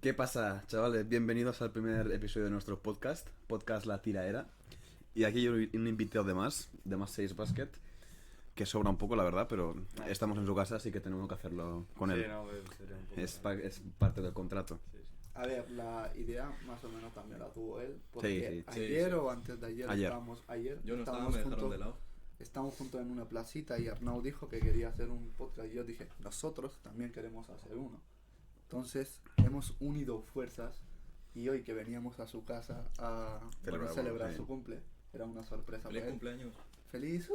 ¿Qué pasa, chavales? Bienvenidos al primer episodio de nuestro podcast La Tiraera. Y aquí hay un invitado de más 6 Basket, que sobra un poco, la verdad, pero estamos en su casa, así que tenemos que hacerlo con él. Sí, no, sería un poco Es parte del contrato. Sí. A ver, la idea más o menos también la tuvo él, porque Sí. ayer o antes de ayer, Ayer. Yo no estaba, estábamos me dejaron juntos, de lado. estábamos juntos en una placita y Arnau dijo que quería hacer un podcast y yo dije, nosotros también queremos hacer uno. Entonces hemos unido fuerzas y hoy que veníamos a su casa a celebrar sí. su cumple, era una sorpresa Feliz para él. cumpleaños. Feliz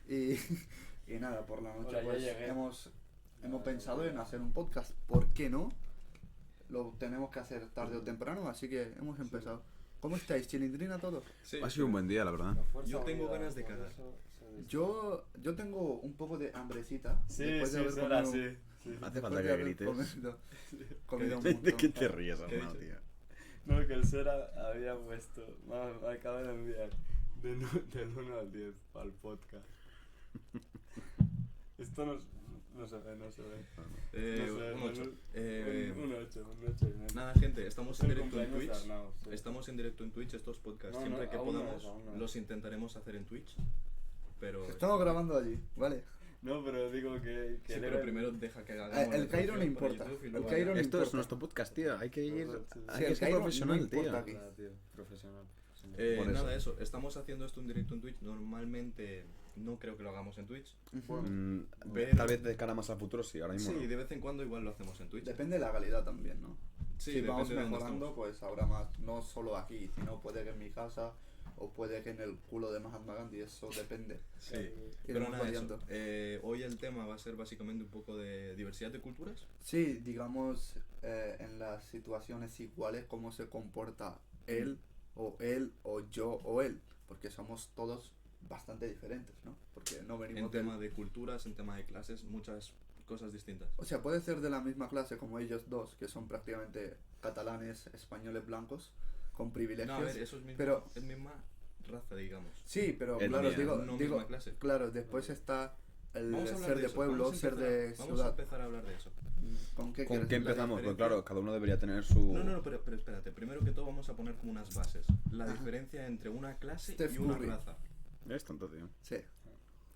y, y nada, por la noche Hola, ya pues llegué. hemos pensado en hacer un podcast. ¿Por qué no? Lo tenemos que hacer tarde o temprano, así que hemos empezado. ¿Cómo estáis? ¿Chilindrina todo? Sí, Ha sido un buen día, la verdad. Yo tengo ganas de cagar. Yo tengo un poco de hambrecita. Sí, después sí, de haber será, comido- sí. Hace después falta de que haber grites. comido un ¿De montón. qué te ríes, ¿Qué he Arnau, dicho? tío? No, que el Sera había puesto, me acaba de enviar del 1 al 10 para el podcast. Esto no se ve. No sé, un 8. un 8. Nada, gente, estamos Es en el directo en cumpleaños de Twitch. Arnau, sí. Estamos en directo en Twitch estos podcasts. No, Siempre no, que aún no podamos, es, aún no es. los intentaremos hacer en Twitch. Pero. Estamos grabando allí, ¿vale? No, pero digo que Sí, le pero ven- primero deja que hagamos. El la Cairo no introducción por importa. YouTube y El luego Cairo no Esto es importa. nuestro podcast, tío. Hay que ir. Hay Sí, que el ser Cairo no profesional, tío. importa aquí. Nada, tío, profesional. Por eso. Nada, eso. Estamos haciendo esto en directo en Twitch. Normalmente no creo que lo hagamos en Twitch. Ujú. Pero- Tal vez de cara más a futuro, sí, ahora mismo. Sí, no. de vez en cuando igual lo hacemos en Twitch. Depende de la calidad también, ¿no? Sí, si vamos depende de dónde mejorando, estamos. pues habrá más, no solo aquí, sino puede que en mi casa o puede que en el culo de Mahatma Gandhi, eso depende. Sí, pero Iremos nada, eso. variando. Hoy el tema va a ser básicamente un poco de diversidad de culturas. Sí, digamos, en las situaciones iguales, cómo se comporta él o yo o él, porque somos todos bastante diferentes, ¿no? Porque no venimos En del- tema de culturas, en tema de clases, muchas cosas distintas. O sea, puede ser de la misma clase como ellos dos, que son prácticamente catalanes, españoles blancos, con privilegios. No, a ver, eso pero es misma raza, digamos. sí, pero Etnia, claro, digo, no misma clase. claro, después está el Vamos a hablar ser de de eso, pueblo, vamos a ser de empezar- Vamos a ciudad. empezar a hablar de eso. ¿Con qué ¿Con quieres qué empezar? empezamos? Pues diferencia- claro, cada uno debería tener su... No, pero espérate. Primero que todo vamos a poner como unas bases. La diferencia entre una clase Steph y una Curry. raza. Es tonto, tío. Sí,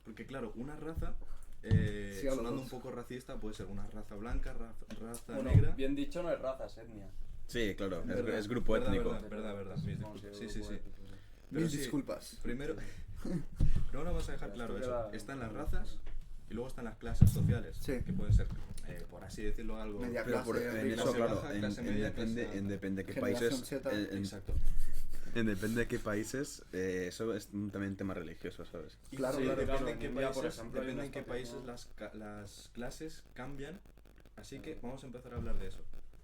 Porque claro, una raza, Sí, a los sonando dos. un poco racista, puede ser una raza blanca, raza Bueno, negra. bien dicho, no es raza, es etnia. Sí, claro, es, Verdad. es grupo Verdad, étnico. verdad, mis disculpas. Sí. Pero mil sí, disculpas. Primero no vamos a dejar claro Esto eso. queda- Están las razas y luego están las clases sociales. Sí. Que pueden ser, por así decirlo, algo. Media Pero por- clase, en rica, eso, clase claro, baja, clase media, depende, clase en depende de qué Generación países... Z. Exacto. En depende de qué países, eso es también tema religioso, ¿sabes? Y Claro, sí, claro, depende claro. en qué En India, por países, ejemplo, hay depende una en qué estación, países ¿no? las clases cambian. Así que vamos a empezar a hablar de eso.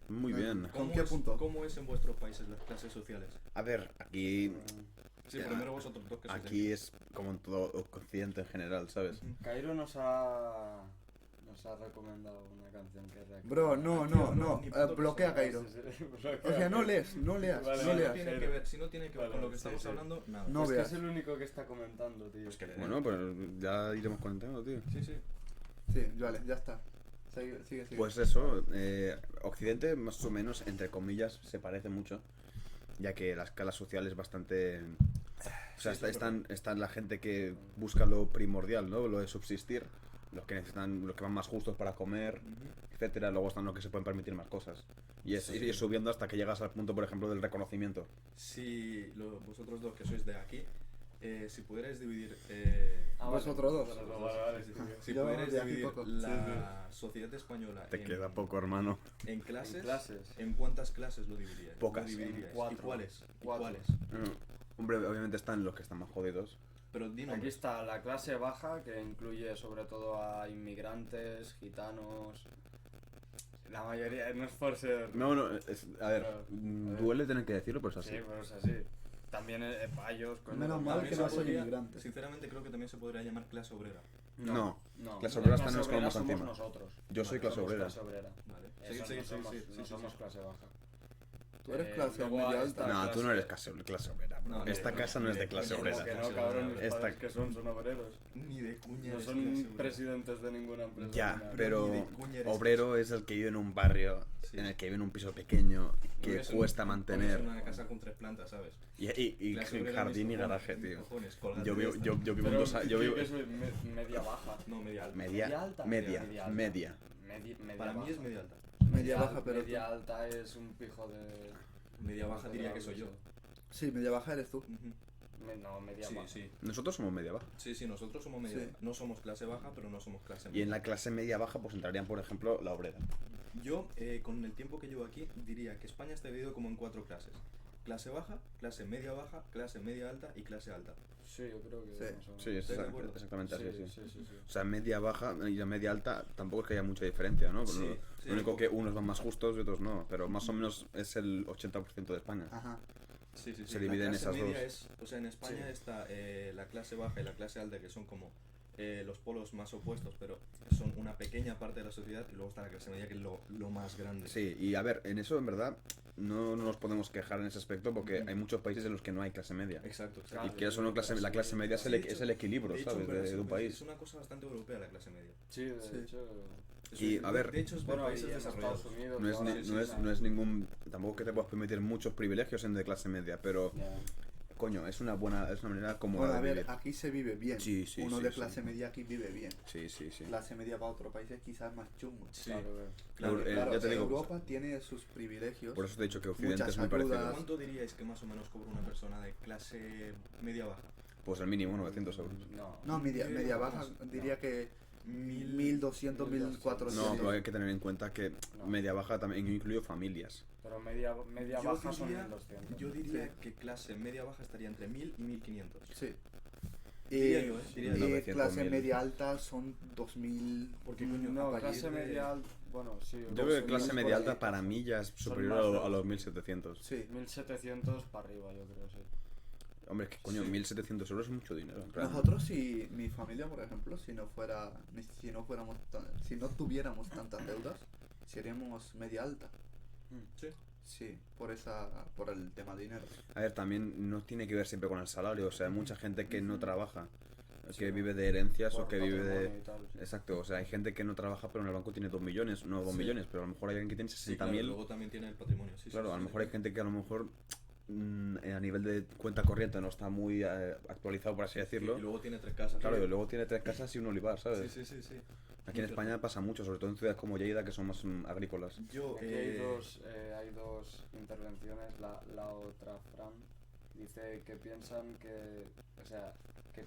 Muy bien. ¿Con qué punto? ¿Cómo es en vuestros países las clases sociales? A ver, aquí... Sí, Ya, primero vosotros dos que sois de Aquí es como en todo Occidente en general, ¿sabes? Cairo nos ha recomendado una canción que es de aquí. Bro, no, ni puto bloquea a que Cairo. Sí, sí, O sea, no leas, Vale, no Si vale, leas. tiene que ver, si no tiene que ver Vale, con lo que sí, estamos sí. hablando, nada. No Es que veas. es el único que está comentando, tío. Pues que le den. Bueno, pues ya iremos comentando, tío. Sí. Sí, vale, ya está. Sigue. Pues eso, Occidente más o menos, entre comillas, se parece mucho, ya que la escala social es bastante... O sea, Sí, están la gente que busca lo primordial, ¿no? Lo de subsistir, los que necesitan, los que van más justos para comer, etcétera. Luego están los que se pueden permitir más cosas. Y es Sí. ir subiendo hasta que llegas al punto, por ejemplo, del reconocimiento. Si vosotros dos que sois de aquí, si pudierais dividir... Vosotros dos. Vale, sí. Si Yo pudierais de aquí dividir poco. la sociedad española Te queda poco, hermano. en clases, En clases. ¿en cuántas clases lo dividiríais? Pocas. Lo dividiríais. En cuatro. ¿Y cuáles? ¿Y Cuatro. cuáles? Hombre, obviamente están los que están más jodidos. Pero dinos. Aquí está la clase baja, que incluye sobre todo a inmigrantes, gitanos. La mayoría, no es por ser. No, a ver, Claro. duele tener que decirlo, pero es así. Sí, pero es así. También payos, coño, Menos mal También que se no soy podría- inmigrante. Sinceramente creo que también se podría llamar clase obrera. No. no. Clase obrera La está en los que obrera vamos somos encima. nosotros. Yo soy clase Somos obrera. clase obrera. Vale. Eso, Sí, no somos, no sí, somos sí. clase baja. Tú eres clase luego media está alta. No, tú no eres clase obrera, bro. No, Esta no, casa no es de clase no, obrera. Como que no, Clase cabrón, obrera. mis Esta- padres que son obreros. Ni de cuña No eres son clase obrera. presidentes de ninguna empresa. ni Ya, nada. Ni pero de cuña eres obrero es el que vive en un barrio, Sí. en el que vive en un piso pequeño, que Vives en- cuesta vives mantener. en una casa con 3 plantas, ¿sabes? Y Clase sin obrera, jardín mis y cojones, garaje, mis tío. cojones, colgate Yo de vivo, esta. yo vivo en Pero, dos... Yo vivo... ¿qué es media baja? No, media alta. Media, ¿Media alta? media, Media alta. media. Media Para mí baja. es media alta. Media baja, pero Media alta es un pijo de... Media baja diría que soy yo. Sí, media baja eres tú. Ujú. No, media Sí, baja. sí. Nosotros somos media baja. Sí, sí, nosotros somos media Sí. baja. No somos clase baja, pero no somos clase Y media. en la clase media baja pues entrarían, por ejemplo, la obrera. Yo, con el tiempo que llevo aquí, diría que España está dividido como en 4 clases. Clase baja, clase media alta y clase alta. Sí, yo creo que... Sí. más o menos. Sí, es ¿Estoy de acuerdo? exactamente así, sí. sí. O sea, media baja y la media alta tampoco es que haya mucha diferencia, ¿no? Sí, lo sí, lo único un que poco. unos van más justos y otros no, pero más o menos es el 80% de España. Ajá. Sí, sí, sí. Se divide en La clase esas media dos. es, o sea, en España Sí. está la clase baja y la clase alta, que son como los polos más opuestos, pero son una pequeña parte de la sociedad, y luego está la clase media, que es lo más grande. Sí, y a ver, en eso en verdad no nos podemos quejar en ese aspecto porque hay muchos países en los que no hay clase media. Exacto, Y exacto. que eso no la clase media es Sí, el, de hecho- es el equilibrio, de hecho, ¿sabes? pero De sí, un pero país. Es una cosa bastante europea la clase media. Sí, de Sí. hecho... Y, a ver, de hecho es de Bueno, y países en desarrollados. Estados Unidos... No es, igual, ni- sí, no, es, sí. no es ningún... Tampoco que te puedas permitir muchos privilegios en de clase media, pero, Ya. coño, es una manera cómoda Bueno, a de ver, vivir. aquí se vive bien. Sí, sí, Uno sí, de sí. clase media aquí vive bien. Sí, sí, sí. Clase media para otro país es quizás más chungo. Sí, Claro, claro. Claro, ya te digo, Europa tiene sus privilegios. por eso te he dicho que Occidente Muchas es muy parecido. ayudas. ¿Cuánto diríais que más o menos cobra una persona de clase media baja? Pues el mínimo, 900 euros. No, media, Yo media diría baja más. diría que 1200, 1200. 1400. No, pero hay que tener en cuenta que No. media baja también incluye familias. Pero media Yo baja son diría- 1200. Yo diría Sí. que clase media baja estaría entre 1000 y 1500. Sí. Diría yo, diría y yo. 900, clase 1000. media alta son 2000. Porque, coño, No, a partir clase de- media alta... Bueno, sí. Yo creo que clase por media ahí. alta para mí ya es superior más a, de a los 1700. Sí. 1700 para arriba, yo creo, sí. Hombre, es que coño, Sí. 1700 euros es mucho dinero. en plan. Nosotros, si mi familia, por ejemplo, si no tuviéramos tantas deudas, seríamos media alta. Sí. Sí, por el tema de dinero. A ver, también no tiene que ver siempre con el salario. O sea, hay mucha gente que no trabaja, que Sí, vive de herencias Por o que vive de... patrimonio y tal, sí. Exacto, o sea, hay gente que no trabaja pero en el banco tiene 2 millones, no 2 Sí. millones, pero a lo mejor hay alguien que tiene Sí, claro, 60.000. luego también tiene el patrimonio. Sí, sí, Claro, sí, a lo sí. mejor hay gente que a lo mejor a nivel de cuenta corriente no está muy actualizado, por así decirlo. Y luego tiene 3 casas. Claro, y luego tiene 3 casas y un olivar, ¿sabes? Sí, sí, sí, sí. Aquí en España pasa mucho, sobre todo en ciudades como Lleida, que son más agrícolas. Yo, Aquí hay dos intervenciones. La otra, Fran, dice que piensan que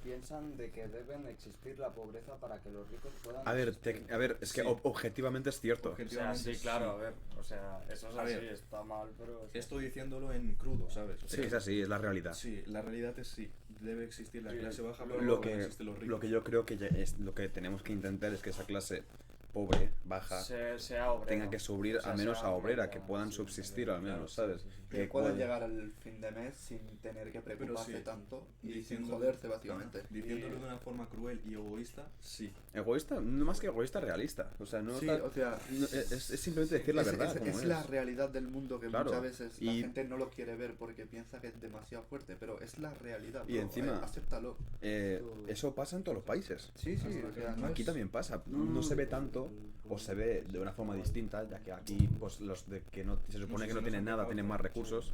piensan de que deben existir la pobreza para que los ricos puedan A ver, existir. es que Sí. objetivamente es cierto. O sea, objetivamente sí, claro, a sí. ver, o sea, eso es A así, ver, está mal, pero... o sea, Estoy diciéndolo en crudo, ¿sabes? O Sí, sea, es así, es la realidad. Sí, la realidad es sí. Debe existir la Sí, clase baja, lo pero Lo no que, existen los ricos. lo que yo creo que es lo que tenemos que intentar es que esa clase pobre, baja, sea obrera. tenga que subir O sea, al menos sea a obrera, que obrera, puedan sí, subsistir sí, al menos, claro, ¿sabes? sí, sí, sí. Que puedan- puedan llegar al fin de mes sin tener que preocuparse sí, tanto y sin diciendo- joderse, básicamente. Diciéndolo de una forma cruel y egoísta, sí. Egoísta, no más que egoísta, realista. O sea, no Sí, está- o sea, no, es simplemente decir la verdad. como es la realidad del mundo que Claro, muchas veces la y- gente no lo quiere ver porque piensa que es demasiado fuerte, pero es la realidad. Y bro, encima- acéptalo. Eso pasa en todos los países. Sí, sí, o sea, no Aquí es- también pasa, no se ve tanto o se ve de una forma distinta, ya que aquí pues los de que no se supone que no tienen nada tienen más recursos,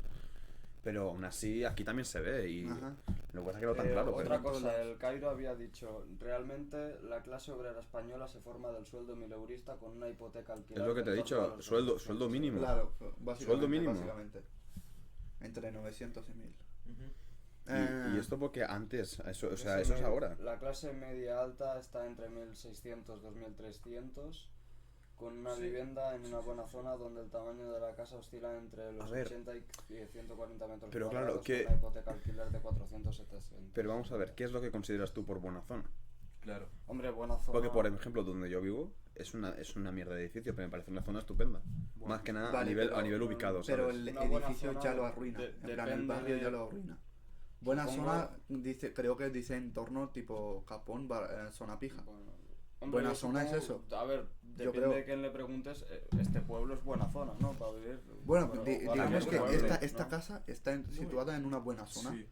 pero aún así aquí también se ve y Ajá. lo que pasa es que no tan claro. Otra Pero, cosa, el Cairo había dicho, realmente la clase obrera española se forma del sueldo mileurista con una hipoteca alquiler. Es lo que te he en torno dicho, a los sueldo 800 mínimo. euros. Claro, básicamente, Sueldo mínimo. básicamente. Entre 900 y 1000. y esto porque antes, eso, o sea, Clase eso es media- ahora. La clase media alta está entre 1.600 2.300 con una Sí. vivienda en una buena zona donde el tamaño de la casa oscila entre los A ver. 80 y 140 metros Pero claro, cuadrados que- con una hipoteca alquiler de 400-700. Pero vamos a ver, ¿qué es lo que consideras tú por buena zona? Claro. Hombre, buena zona. Porque, por ejemplo, donde yo vivo es una mierda de edificio, pero me parece una zona estupenda. Más que nada Vale, a nivel ubicado, ¿sabes? Pero el Una buena edificio zona ya lo arruina. de- En plan, el depende barrio de- ya lo arruina. Buena Supongo- zona, creo que dice entorno tipo Japón, zona pija. Bueno, Hombre, buena yo zona es supongo- eso. A ver, Yo depende creo- de quién le preguntes, este pueblo es buena zona, ¿no? Para vivir. Bueno, Pero digamos cualquier que pueblo, esta ¿no? casa está situada en una buena zona. Sí.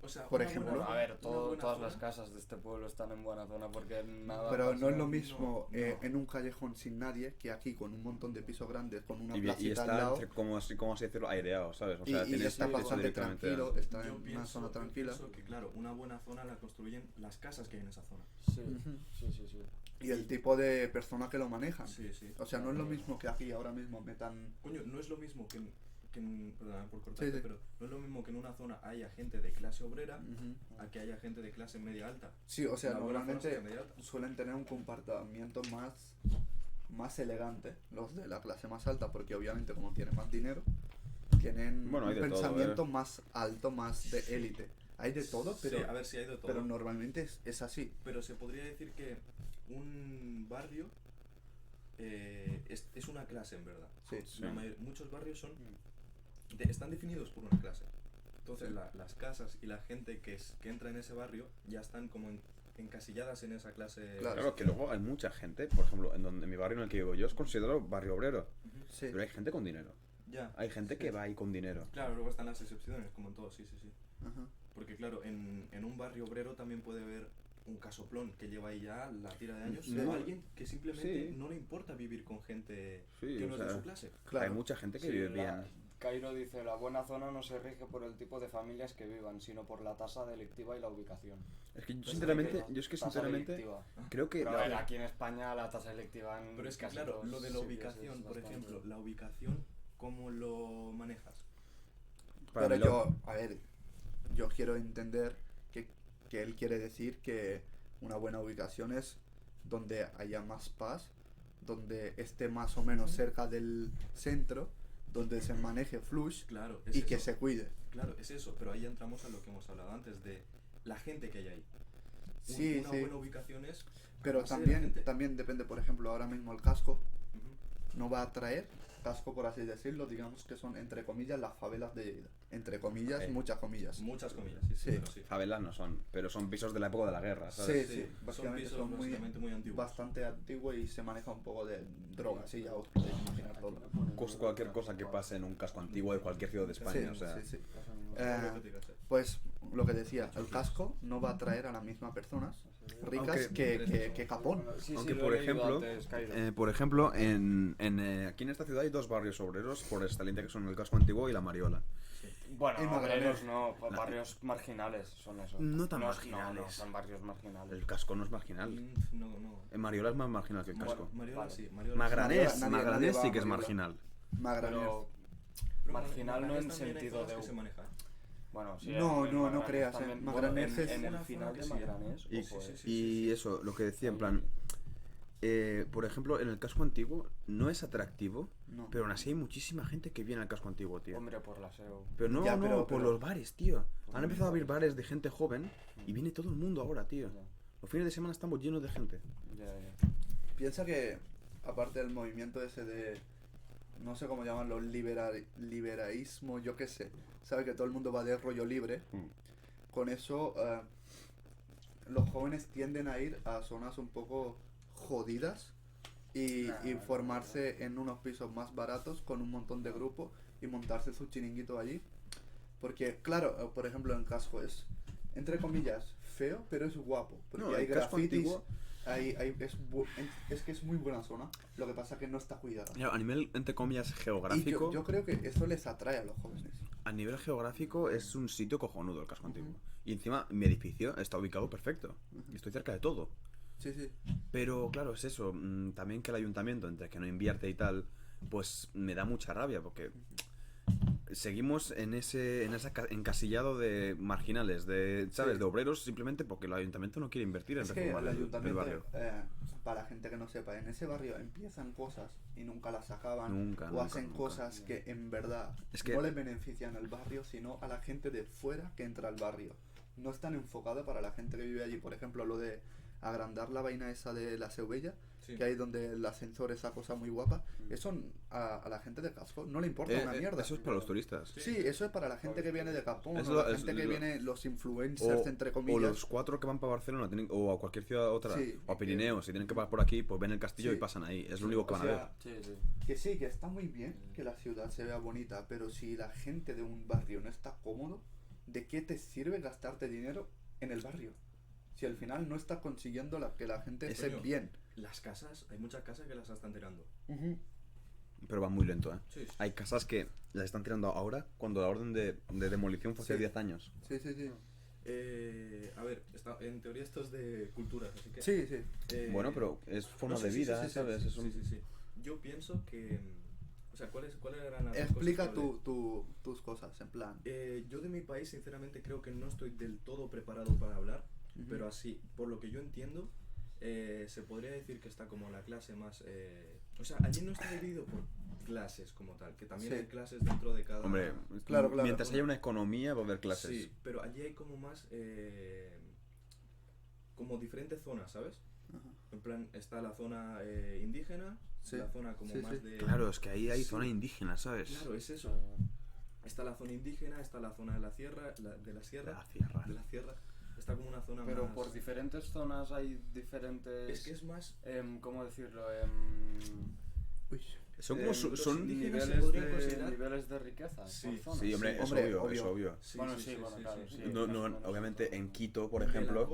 O sea, Por una ejemplo. buena- Bueno, a ver, una buena todas zona- las casas de este pueblo están en buena zona porque nada. Pero no pasa. es lo mismo no. en un callejón sin nadie que aquí con un montón de pisos grandes, con una Y placita está, al lado. entre, como así decirlo, aireado, ¿sabes? O sea, Y tienes está techo bastante directamente. tranquilo, está Yo en una pienso- zona yo tranquila. pienso que, claro, una buena zona la construyen las casas que hay en esa zona. Sí, Ujú. sí. Y el tipo de persona que lo manejan. Sí, sí. O sea, no es lo mismo que aquí ahora mismo metan. Coño, no es lo mismo perdona por cortarte, Sí, sí. pero no es lo mismo que en una zona haya gente de clase obrera Ujú. a que haya gente de clase media alta. Sí, o sea, Una buena zona normalmente sería media alta. suelen tener un comportamiento más elegante los de la clase más alta, porque obviamente como tienen más dinero, tienen Bueno, hay un de todo, pensamiento más alto, más de élite. Hay de todo, pero, Sí, a ver si hay de todo. pero normalmente es así. Pero se podría decir que un barrio es una clase en verdad. Sí. Sí. Muchos barrios son Mm. están definidos por una clase. Entonces Sí. las casas y la gente que entra en ese barrio ya están como encasilladas en esa clase. Claro. Claro, que luego hay mucha gente, por ejemplo, en mi barrio en el que vivo yo es considerado barrio obrero, Ujú. Sí. pero hay gente con dinero. Ya. Hay gente que va ahí con dinero. Claro, luego están las excepciones, como en todo, sí. Ajá. Porque claro, en un barrio obrero también puede haber un casoplón que lleva ahí ya la tira de años, Sí. o alguien que simplemente Sí. no le importa vivir con gente Sí, que o no es de sea, su clase. Claro. Hay mucha gente que Sí, vive bien. Cairo dice, la buena zona no se rige por el tipo de familias que vivan, sino por la tasa delictiva y la ubicación. Es que yo Pues sinceramente, sí, yo es que Tasa sinceramente delictiva. creo que Pero a la- ver, aquí en España la tasa delictiva en Pero es que casi claro, todos lo de la sitios ubicación, es por bastante- ejemplo, la ubicación, ¿cómo lo manejas? para Pero mí lo- yo, a ver, yo quiero entender que él quiere decir que una buena ubicación es donde haya más paz, donde esté más o menos cerca del centro, donde se maneje flush Claro, es y eso. que se cuide. Claro, es eso, pero ahí entramos a lo que hemos hablado antes, de la gente que hay ahí. Sí, Una sí. buena ubicación es Pero base de la gente. también depende, por ejemplo, ahora mismo el casco Ujú. no va a atraer, casco por así decirlo, digamos que son entre comillas las favelas de Lleida. Entre comillas, Ok. muchas comillas. Muchas comillas, Sí. pero sí. favelas no son, pero son pisos de la época de la guerra, Sí, ¿sabes? sí, Sí, son básicamente pisos son muy, básicamente muy antiguos. bastante antiguos y se maneja un poco de drogas, sí, ya os podéis imaginar todo. Cualquier cosa que pase en un casco antiguo de cualquier ciudad de España, o sea, sí, sí. Lo que te digas, Pues lo que decía, el casco no va a atraer a las mismas personas ricas Aunque- que Capón. Sí, Aunque lo he por leído ejemplo, antes, Cairo. aquí en esta ciudad hay dos barrios obreros por excelencia que son el casco antiguo y la Mariola. Bueno, y obreros Magdalena. no, barrios marginales son esos. No tan No, marginales. son barrios marginales. El casco no es marginal. No, no. En Mariola es más marginal que el casco. Mariola Vale. sí, Mariola Magranés, nadie- Magranés nadie va sí a que es Mariola. marginal. Magranés. Pero sí. marginal no en Magranés también hay sentido zonas de- que se maneja. bueno, sí, No, en no Magranés creas, también. en Bueno, Magranés es en el una final zona de que sí. Magranés. Y, ojo, y eso, lo que decía, en plan, por ejemplo, en el casco antiguo no es atractivo, No. pero aún así hay muchísima gente que viene al casco antiguo, tío. Hombre, por la SEO. Pero no, Ya, no, pero- por pero- los bares, tío. Por Han los empezado a abrir bares. bares de gente joven y viene todo el mundo ahora, tío. Ya, Los fines de semana estamos llenos de gente. ya. Piensa que, aparte del movimiento ese de, no sé cómo llamarlo, liberaísmo, yo qué sé, sabe que todo el mundo va de rollo libre, con eso los jóvenes tienden a ir a zonas un poco jodidas y formarse en unos pisos más baratos con un montón de grupos y montarse su chiringuito allí. Porque, claro, por ejemplo, en casco es, entre comillas, feo, pero es guapo. Porque No, hay el casco grafitis, antiguo- es que es muy buena zona, lo que pasa que no está cuidada. A nivel, entre comillas, Y geográfico, yo creo que eso les atrae a los jóvenes. a nivel geográfico es un sitio cojonudo el casco Ujú. antiguo. Y encima mi edificio está ubicado perfecto. Ujú. Y estoy cerca de todo. Sí, sí. Pero claro, es eso. También que el ayuntamiento, entre que no invierte y tal, pues me da mucha rabia porque seguimos en ese encasillado de marginales, de, ¿sabes? Sí. De obreros simplemente porque el ayuntamiento no quiere invertir en Es que reformar el el ayuntamiento, barrio. para la gente que no sepa, en ese barrio empiezan cosas y nunca las acaban. Nunca, o nunca, hacen nunca. cosas que en verdad Es que- no les benefician al barrio, sino a la gente de fuera que entra al barrio. No están enfocadas para la gente que vive allí. Por ejemplo, lo de agrandar la vaina esa de la Seu Vella, Sí. que hay donde el ascensor es esa cosa muy guapa, eso a la gente de casco no le importa una mierda. Eso es para los turistas. Sí, eso es para la gente que viene de Japón, Eso o la es gente que lo- viene, los influencers, entre O comillas. los 4 que van para Barcelona o a cualquier ciudad otra, Sí. o a Pirineos, si tienen que pasar por aquí, pues ven el castillo Sí. y pasan ahí. Es lo único que O van a ver. sea, Sí, sí. que sí, que está muy bien que la ciudad se vea bonita, pero si la gente de un barrio no está cómodo, ¿de qué te sirve gastarte dinero en el barrio? Si al final no estás consiguiendo que la gente esté Coño. bien. Las casas, hay muchas casas que las están tirando. Pero va muy lento, ¿eh? Sí, sí. Hay casas que las están tirando ahora cuando la orden de demolición fue hace Sí. 10 años. Sí, sí, sí. A ver, en teoría esto es de culturas, así que... Sí, sí. Bueno, pero es forma no, sí, de sí, vida, sí, sí, ¿sabes? sí, Es un- sí, sí, sí. Yo pienso que... O sea, ¿cuáles eran las dos Explica cosas que hablé? tus cosas, en plan. Yo de mi país, sinceramente, creo que no estoy del todo preparado para hablar, Ujú. pero así, por lo que yo entiendo, se podría decir que está como la clase más... O sea, allí no está dividido por clases como tal, que también Sí. hay clases dentro de cada... Hombre, Claro, claro. mientras haya una economía va a haber clases. Sí, pero allí hay como más... como diferentes zonas, ¿sabes? Ajá. En plan, está la zona indígena, Sí. la zona como Sí, más sí. de... Claro, es que ahí hay Sí. zona indígena, ¿sabes? Claro, es eso. Está la zona indígena, está la zona de la sierra, de la sierra, La sierra. de la sierra. Está como una zona Pero más... por diferentes zonas hay diferentes... Es que es más... ¿Cómo decirlo? Uy. Son como... los son indígenas se niveles, podrían considerar- niveles de riqueza. Sí. por zonas. Sí, hombre, es Hombre, obvio, es obvio. obvio. Sí, Bueno, sí, bueno, claro, sí. No, más no, o menos obviamente todo. en Quito, por De la ejemplo,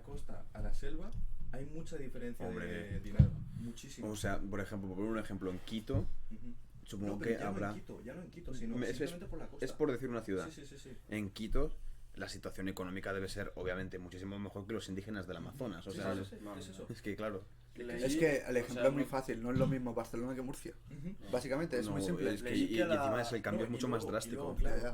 costa a la selva hay mucha diferencia Hombre. de dinero. Muchísimo. o sea, por ejemplo, por poner un ejemplo, en Quito, Ujú. supongo No, que pero ya habrá... no en Quito, ya no en Quito, sino Es- simplemente por la costa. Es por decir una ciudad. Sí, sí, sí, sí. En Quito, la situación económica debe ser, obviamente, muchísimo mejor que los indígenas del Amazonas. O Sí, sea, sí, sí, no, es no. eso. es que claro. Leí- Es que el o ejemplo sea, es muy no- fácil, no es lo mismo Barcelona que Murcia. Ujú. Básicamente es No, muy simple. es que, Leí y, que y la- encima es el cambio No, es y mucho luego- más y drástico. luego, claro, Ya, ya.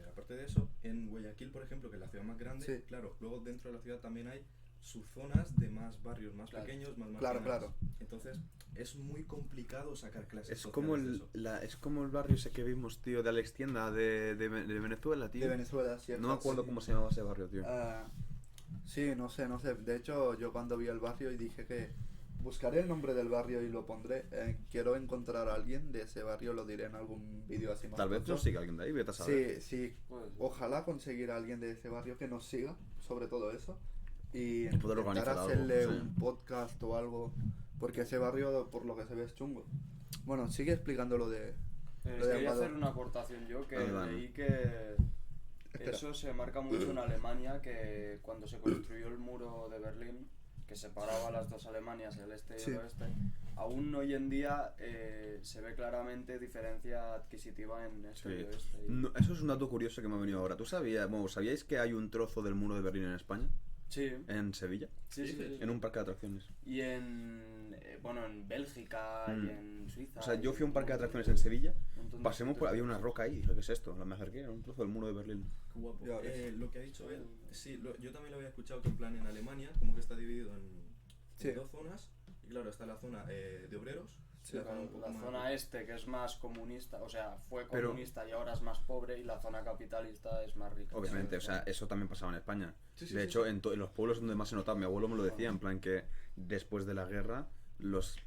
aparte de eso, en Guayaquil, por ejemplo, que es la ciudad más grande, Sí. claro, luego dentro de la ciudad también hay subzonas de más barrios más Claro. pequeños, más Claro, marginados. claro. Entonces, es muy complicado sacar clases Es sociales como, de eso. es como el barrio ese que vimos, tío, de Alex Tienda, de Venezuela, tío. De Venezuela, cierto. No me acuerdo Sí. cómo se llamaba ese barrio, tío. Ah, sí, no sé, no sé. De hecho, yo cuando vi el barrio y dije que buscaré el nombre del barrio y lo pondré. Quiero encontrar a alguien de ese barrio, lo diré en algún vídeo así más Tal vez corto. nos siga alguien de ahí, vete a saber. Sí, sí. Pues, Ojalá conseguir a alguien de ese barrio que nos siga, sobre todo eso. Y poder organizar algo, hacerle sí. un podcast o algo. Porque ese barrio, por lo que se ve, es chungo. Bueno, sigue explicando lo de... lo de quería Aguado. hacer una aportación yo, que Adelante. leí que Espera. eso se marca mucho en Alemania, que cuando se construyó el muro de Berlín, que separaba las dos Alemanias, el este y Sí. el oeste, aún hoy en día se ve claramente diferencia adquisitiva en este y Sí. oeste. Y- No, eso es un dato curioso que me ha venido ahora. ¿Sabíais que hay un trozo del muro de Berlín en España? Sí, En Sevilla, sí, sí, sí. en un parque de atracciones. Y en Bélgica y en Suiza. O sea, yo y fui a un parque de montón atracciones en Sevilla, un montón de pasemos por, sitios. había una roca ahí, dije, ¿qué es esto? Me acerqué, era un trozo del muro de Berlín. Qué guapo. Ya ves. Lo que ha dicho él, sí, yo también lo había escuchado que en plan en Alemania, como que está dividido en Sí. dos zonas. Y claro, está la zona de obreros. Sí, la zona un poco La más- zona este, que es más comunista, o sea, fue Pero- comunista y ahora es más pobre, y la zona capitalista es más rica. Obviamente, o Sí, sea, eso también pasaba en España. Sí, sí, De sí, hecho, sí. en los pueblos donde más se notaba, mi abuelo me lo decía, en plan que después de la guerra, los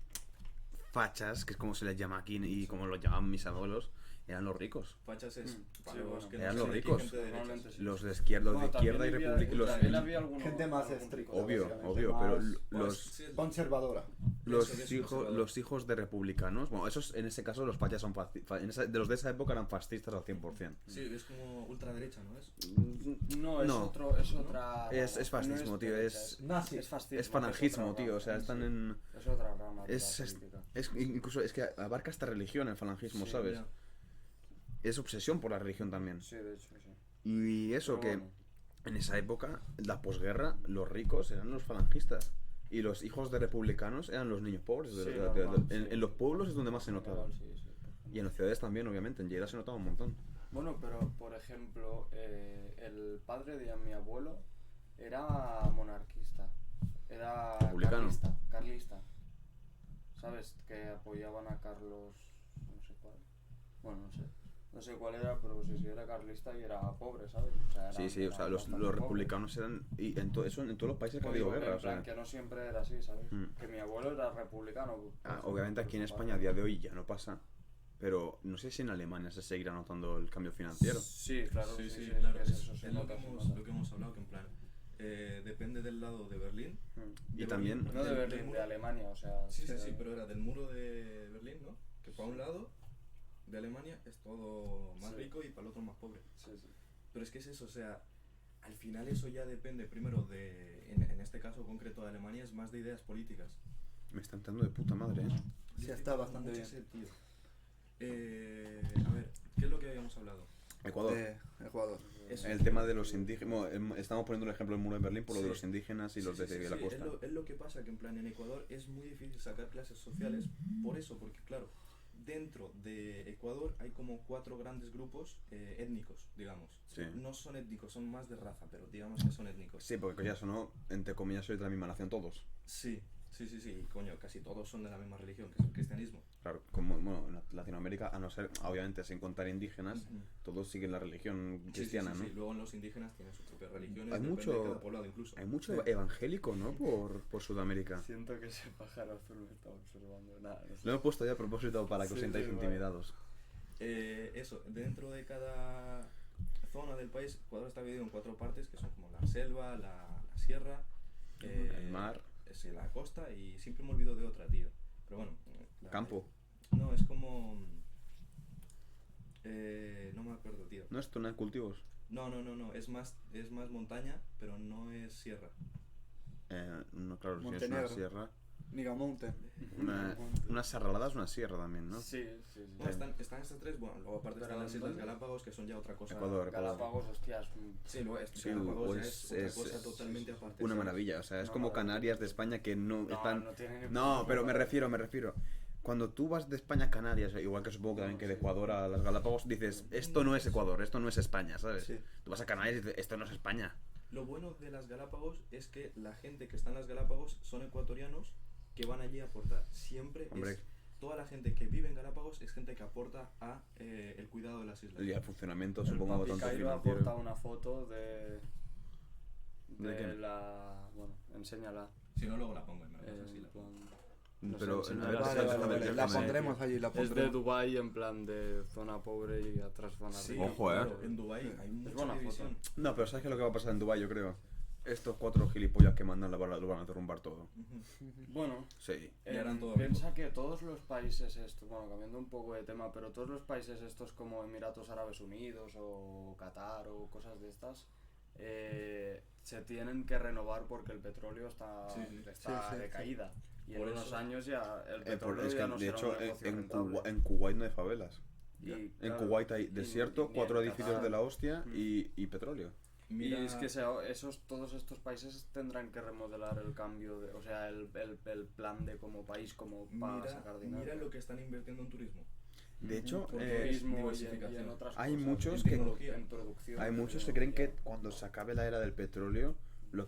fachas, que es como se les llama aquí y como los llamaban mis abuelos, eran los ricos. Fachas es para sí, los bueno. que Eran no los son aquí ricos. gente de derechas. Normalmente sí. Los de izquierda, Bueno, y también había- los, también había alguno- Gente más algún estricta, rico, obvio, básicamente. obvio, más- pero Pues, los, sí, Conservadora. los, eso es hijos, conservador. los hijos de republicanos, bueno, esos en ese caso los fachas son de los de esa época eran fascistas al 100%. Sí, es como ultraderecha, ¿no es? No, es No. otra. Es rama, fascismo, no tío, derecha, es- Nazi. Es fascismo. Es falangismo, otra tío, o rama, sea, están sí. en... Es otra rama. de Es, la es, política. incluso es que abarca esta religión, el falangismo, Sí, ¿sabes? ya. Es obsesión por la religión también. Sí, de hecho, sí. Y eso Pero que bueno. en esa época, la posguerra, los ricos eran los falangistas. Y los hijos de republicanos eran los niños pobres. Sí, En, normal, sí. en los pueblos es donde más se notaba. Sí, sí, perfecto. Y en las ciudades también, obviamente. En Lleida se notaba un montón. Bueno, pero por ejemplo, el padre de mi abuelo era monarquista, era Republicano. carlista, ¿sabes? Que apoyaban a Carlos, no sé cuál, bueno, no sé. No sé cuál era, pero sí era carlista y era pobre, ¿sabes? O sea, Sí, sí, o sea, era los bastante pobre. republicanos eran... Y eso en todos los países que ha Pues habido digo, guerra, en o sea... plan, que no siempre era así, ¿sabes? Mm. Que mi abuelo era republicano. pues, Obviamente aquí en por su España a parte. día de hoy ya no pasa, pero no sé si en Alemania se seguirá notando el cambio financiero. Sí, claro, Sí, sí, sí, sí, claro. es eso, se Es lo nota, que se hemos, nota. lo que hemos hablado, que en plan, depende del lado de Berlín. Mm. Y también- No de del Berlín, de muro. Alemania, o sea... Sí, sí, se- sí, pero era del muro de Berlín, ¿no? Que para un lado de Alemania es todo más Sí. rico y para el otro más pobre. Sí, sí. Pero es que es eso, o sea, al final eso ya depende primero en este caso concreto de Alemania, es más de ideas políticas. Me está entrando de puta madre, ¿eh? Sí, Yo está tengo bastante mucho bien. sentido. A ver, ¿qué es lo que habíamos hablado? Ecuador. Ecuador. Eso. El tema de los indígenas... Estamos poniendo el ejemplo del muro de Berlín por lo de Sí. los indígenas y Sí, los sí, de sí, la sí, costa. Es lo que pasa, que en plan en Ecuador es muy difícil sacar clases sociales por eso, porque claro, dentro de Ecuador hay como 4 grandes grupos étnicos, digamos. Sí. No son étnicos, son más de raza, pero digamos que son étnicos. Sí, porque ya sonó, entre comillas, sois de la misma nación todos. Sí, sí, sí, sí, y coño, casi todos son de la misma religión, que es el cristianismo. Claro, como bueno, en Latinoamérica, a no ser, obviamente, sin contar indígenas, Ujú. todos siguen la religión Sí, cristiana, sí, sí, ¿no? sí. Luego los indígenas tienen sus propias religiones, Hay depende mucho- de cada poblado incluso. Hay mucho Sí. evangélico, ¿no? Por Sudamérica. Siento que ese pájaro azul me está observando. Nada, no sé. Lo hemos puesto ya a propósito para que os Sí, sintáis sí, vale. intimidados. Eso, dentro de cada zona del país, Ecuador está dividido en 4 partes, que son como la selva, la sierra, El mar. sí, la costa, y siempre me olvido de otra, tío. Pero bueno. Campo. No, es como... no me acuerdo, tío. ¿No es zona de cultivos? No, es más montaña, pero no es sierra. No, claro, si es una Montenegro. sierra. Niga Mountain. Una serralada es una sierra también, ¿no? Sí, sí, sí. Bueno, están estas 3, bueno, luego aparte Pero están las Islas ¿dónde? Galápagos, que son ya otra cosa. Ecuador. Galápagos, hostias. Sí, luego Sí, Galápagos ya pues es otra cosa totalmente aparte. Una ¿sabes? maravilla, o sea, es Una como maravilla. Canarias de España que no No, están... no tiene ni No, puta pero me madre. refiero. Cuando tú vas de España a Canarias, igual que supongo que también que de Ecuador a las Galápagos, dices, esto no es Ecuador, esto no es España, ¿sabes? Sí. Tú vas a Canarias y dices, esto no es España. Lo bueno de las Galápagos es que la gente que está en las Galápagos son ecuatorianos que van allí a aportar. Siempre Hombre. es toda la gente que vive en Galápagos es gente que aporta a el cuidado de las islas. Y el funcionamiento, El supongo, Papi tanto Cairo financiero. aporta una foto de ¿De qué? la... Bueno, enséñala. Si no, luego la pongo en menos así En la pongo. plan... no Pero, sé, a no ver, la- Vale, vale, déjame- vale. La déjame- pondremos allí, la Es de pondremos. Dubai en plan de zona pobre y atrás zona Sí, rica. Ojo, claro, en Dubái Sí. hay mucha buena foto. división. No, pero ¿sabes qué es lo que va a pasar en Dubái, yo creo? Estos 4 gilipollas que mandan lo van a derrumbar todo. Ujú. Bueno, Sí. Y harán todo piensa que todos los países estos, bueno, cambiando un poco de tema, pero todos los países estos como Emiratos Árabes Unidos o Qatar o cosas de estas, se tienen que renovar porque el petróleo está Sí, sí, de sí. caída. Y en Por unos eso- años ya el petróleo Es que, ya no de será hecho, un negocio en, rentable. En Kuwait no hay favelas. Y, En claro, Kuwait hay y- desierto, ni 4 en edificios Qatar. de la hostia Mm. y petróleo. Mira, Y es que todos estos países tendrán que remodelar el cambio, o sea, el plan de como país, como para sacar dinero. mira lo que están invirtiendo en turismo. De hecho, En porque turismo y en diversificación. otras hay cosas, muchos en que- tecnología. en producción. hay muchos que creen que cuando se acabe la era del petróleo, lo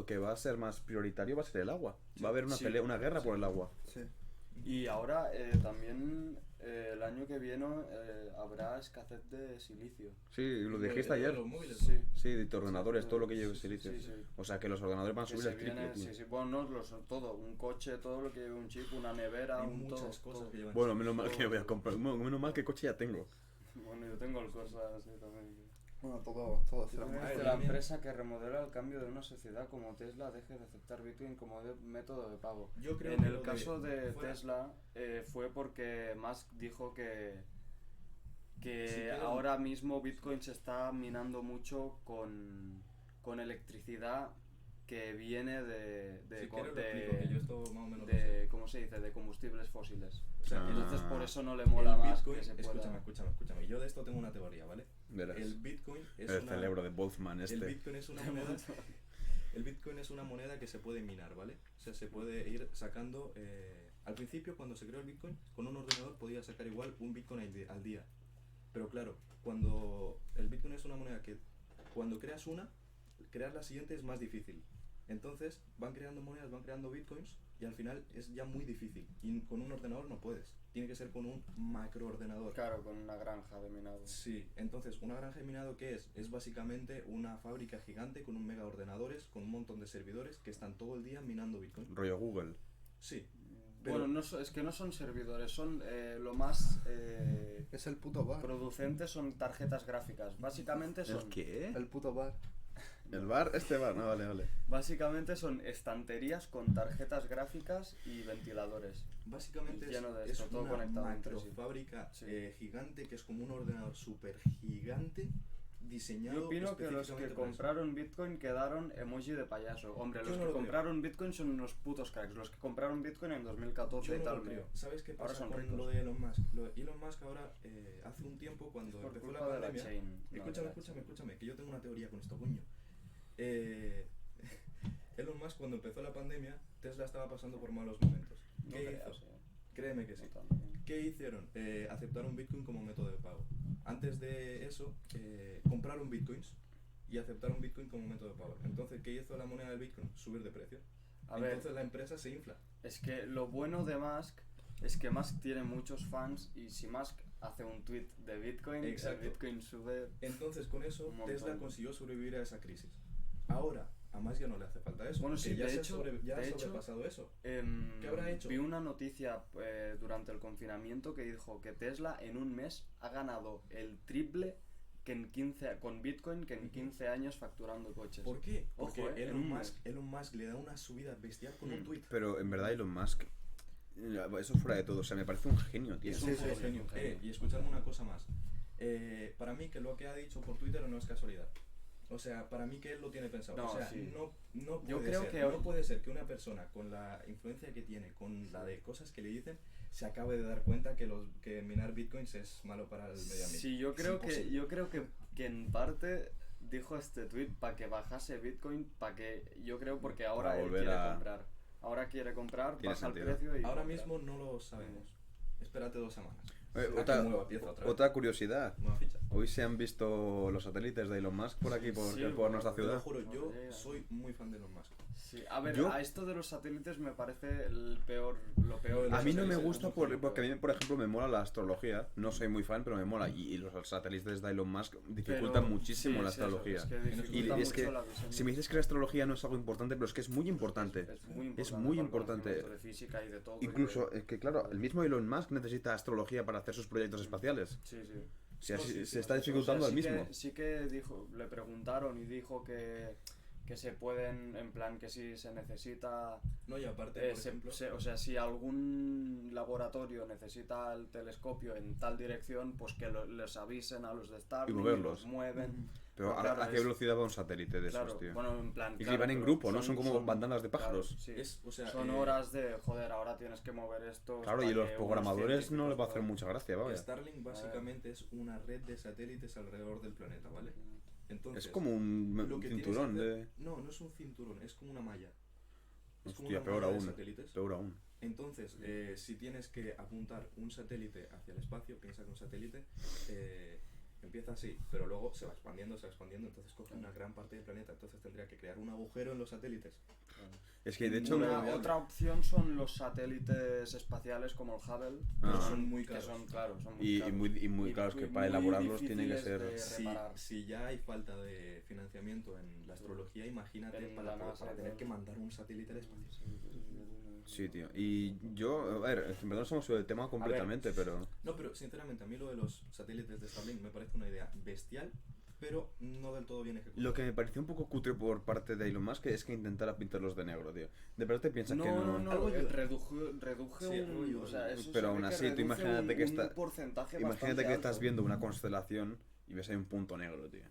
que va a ser más prioritario va a ser el agua. Va a haber una Sí. pelea, una guerra por el agua. Sí. Y ahora también el año que viene habrá escasez de silicio. Sí, lo De- dijiste de ayer. los móviles, Sí. Sí, de ordenadores, todo lo que lleve Sí, silicio. sí, sí. O sea, que los ordenadores van a Que subir se el triple, viene, tío. sí, sí, bueno, no, todo, un coche, todo lo que lleve un chip, una nevera, Hay un muchas todo, cosas todo. que llevan. Bueno, menos mal que voy a comprar. Bueno, menos mal que coche ya tengo. Bueno, yo tengo el Corsa así también. Bueno, todo será También más. es de También- la empresa que remodela el cambio de una sociedad como Tesla deje de aceptar Bitcoin como método de pago. Yo creo En que el lo caso de fuera- Tesla fue porque Musk dijo que Si quieren- ahora mismo Bitcoin se está minando mucho con electricidad que viene Si quieres lo explico, que yo esto más o menos lo sé. de ¿cómo se dice? De combustibles fósiles. O sea, Ah. el- Entonces por eso no le mola el más Bitcoin, que se pueda... escúchame. Yo de esto tengo una teoría, ¿vale? Verás. El Bitcoin es El una... cerebro de Boltzmann El este. Bitcoin es una moneda... El Bitcoin es una moneda que se puede minar, ¿vale? O sea, se puede ir sacando... al principio, cuando se creó el Bitcoin, con un ordenador podía sacar igual un Bitcoin al día. Pero claro, cuando el Bitcoin es una moneda que cuando creas una, crear la siguiente es más difícil. Entonces van creando monedas, van creando Bitcoins Y al final es ya muy difícil. Y con un ordenador no puedes. Tiene que ser con un macroordenador. Claro, con una granja de minado. Sí, entonces, una granja de minado, ¿qué es? Es básicamente una fábrica gigante con un mega ordenadores, con un montón de servidores que están todo el día minando Bitcoin. Rollo Google. Sí. Pero Bueno, es que no son servidores, son lo más Es el puto bar. producentes son tarjetas gráficas. Básicamente son ¿El qué? El puto bar. ¿El bar? Este bar, no, vale. Básicamente son estanterías con tarjetas gráficas y ventiladores. básicamente Lleno de es esto, todo una conectado entre sí. macrofábrica Sí. Gigante que es como un ordenador súper gigante diseñado Yo opino que los que específicamente para eso. compraron Bitcoin quedaron emoji de payaso. Hombre, Yo los no que lo creo. compraron Bitcoin son unos putos cracks. Los que compraron Bitcoin en 2014 Yo y no tal. lo creo. ¿Sabes qué Ahora pasa son con ricos. lo de Elon Musk? Elon Musk ahora, hace un tiempo, cuando Por empezó la culpa de la pandemia... chain. no, de la Escúchame, que yo tengo una teoría con esto, coño. Elon Musk, cuando empezó la pandemia, Tesla estaba pasando por malos momentos. No ¿Qué creas, hizo? Créeme que no sí. tanto. ¿Qué hicieron? Aceptaron Bitcoin como método de pago. Antes de eso, compraron Bitcoins y aceptaron Bitcoin como método de pago. Entonces, ¿qué hizo la moneda del Bitcoin? Subir de precio. A ver, Entonces la empresa se infla. es que lo bueno de Musk es que Musk tiene muchos fans y si Musk hace un tweet de Bitcoin, Exacto. el Bitcoin sube. Entonces, con eso, Un montón. Tesla consiguió sobrevivir a esa crisis. Ahora, a Musk ya no le hace falta eso. Bueno, porque sí, ya de se hecho- ya de ha hecho, sobrepasado eso. ¿Qué habrá hecho? Vi una noticia durante el confinamiento que dijo que Tesla en un mes ha ganado el triple que en 15 con Bitcoin que en 15 años facturando coches. ¿Por qué? Ojo, Porque en Elon un Musk, Elon Musk le da una subida bestial con un tweet. Pero en verdad Elon Musk, eso fuera de todo, o sea, me parece un genio, tío. Es Sí, un sí, puto sí, genio. un genio. Y escuchadme una cosa más. Para mí que lo que ha dicho por Twitter no es casualidad. O sea, para mí que él lo tiene pensado. No, o sea, sí. no Yo puede creo ser, que no hoy- puede ser que una persona con la influencia que tiene, con la de cosas que le dicen, se acabe de dar cuenta que minar bitcoins es malo para el medio ambiente. Sí, yo Es creo que imposible. yo creo que en parte dijo este tweet para que bajase Bitcoin, para que yo creo porque ahora Para él volver quiere a- comprar. Ahora quiere comprar, Tiene baja el sentido. precio y Ahora compra. mismo no lo sabemos. Espérate 2 semanas. Oye, Será que nueva pieza otra vez. otra curiosidad. Nueva ficha. Hoy se han visto los satélites de Elon Musk por aquí, por, Sí, por bueno, nuestra Te lo ciudad. juro, yo Llega. soy muy fan de Elon Musk. Sí, a ver, Yo- a esto de los satélites me parece lo peor de A mí los no me satélites, gusta es muy porque a feo. mí, por ejemplo, me mola la astrología. No soy muy fan, pero me mola. Y los satélites de Elon Musk dificultan Pero- muchísimo sí, la sí, eso, astrología. es que Y dificulta es que mucho la visión. si me dices que la astrología no es algo importante, pero es que es muy importante. Es muy importante. Es muy para el importante. conocimiento de física y de todo. y Incluso, de- es que claro, el mismo Elon Musk necesita astrología para hacer sus proyectos espaciales. Sí, sí. Si No, así sí, sí, se está o sea, dificultando O sea, al sí mismo. Que, sí que dijo, le preguntaron y dijo que se pueden, en plan, que si se necesita, No, y aparte, por ejemplo, o sea, si algún laboratorio necesita el telescopio en tal dirección, pues que les avisen a los de Starlink Y moverlos. los mueven. Pero Pero claro, ¿a qué es- velocidad va un satélite de Claro, esos, tío? bueno, en plan. Y que claro, van en pero grupo, ¿no? Son como bandadas de pájaros. Claro, sí. es, o sea, Son horas de, joder, ahora tienes que mover esto. Claro, y los programadores no les va a hacer mucha gracia, vaya. Starlink básicamente es una red de satélites alrededor del planeta, ¿vale? Entonces, Es como un lo que tienes cinturón que hacer- de... No, no es un cinturón, es como una malla. Es como Hostia, una peor malla de aún. satélites. Peor aún. Entonces, si tienes que apuntar un satélite hacia el espacio, piensa que un satélite empieza así, pero luego se va expandiendo, entonces coge una gran parte del planeta. Entonces tendría que crear un agujero en los satélites. Es que de hecho... Otra opción son los satélites espaciales como el Hubble. Pero Ah. son muy Que caros. son, claro, son muy Y caros. muy claro, es que para muy elaborarlos tiene que difíciles ser... de Si, reparar. si ya hay falta de financiamiento en la astrología, imagínate En para, la NASA, para tener claro. que mandar un satélite al espacio. Sí, tío. Y yo, a ver, en verdad no somos sobre el tema completamente, pero... No, pero sinceramente a mí lo de los satélites de Starlink me parece una idea bestial, pero no del todo bien ejecutada. Lo que me pareció un poco cutre por parte de Elon Musk es que intentara pintarlos de negro, tío. De verdad te piensas que no... Algo ayuda. reduje Sí, algo un... ayuda. O sea, eso Pero se aún ve así, tú reduce imagínate que un está- porcentaje Imagínate bastante que estás alto. viendo una constelación y ves ahí un punto negro, tío.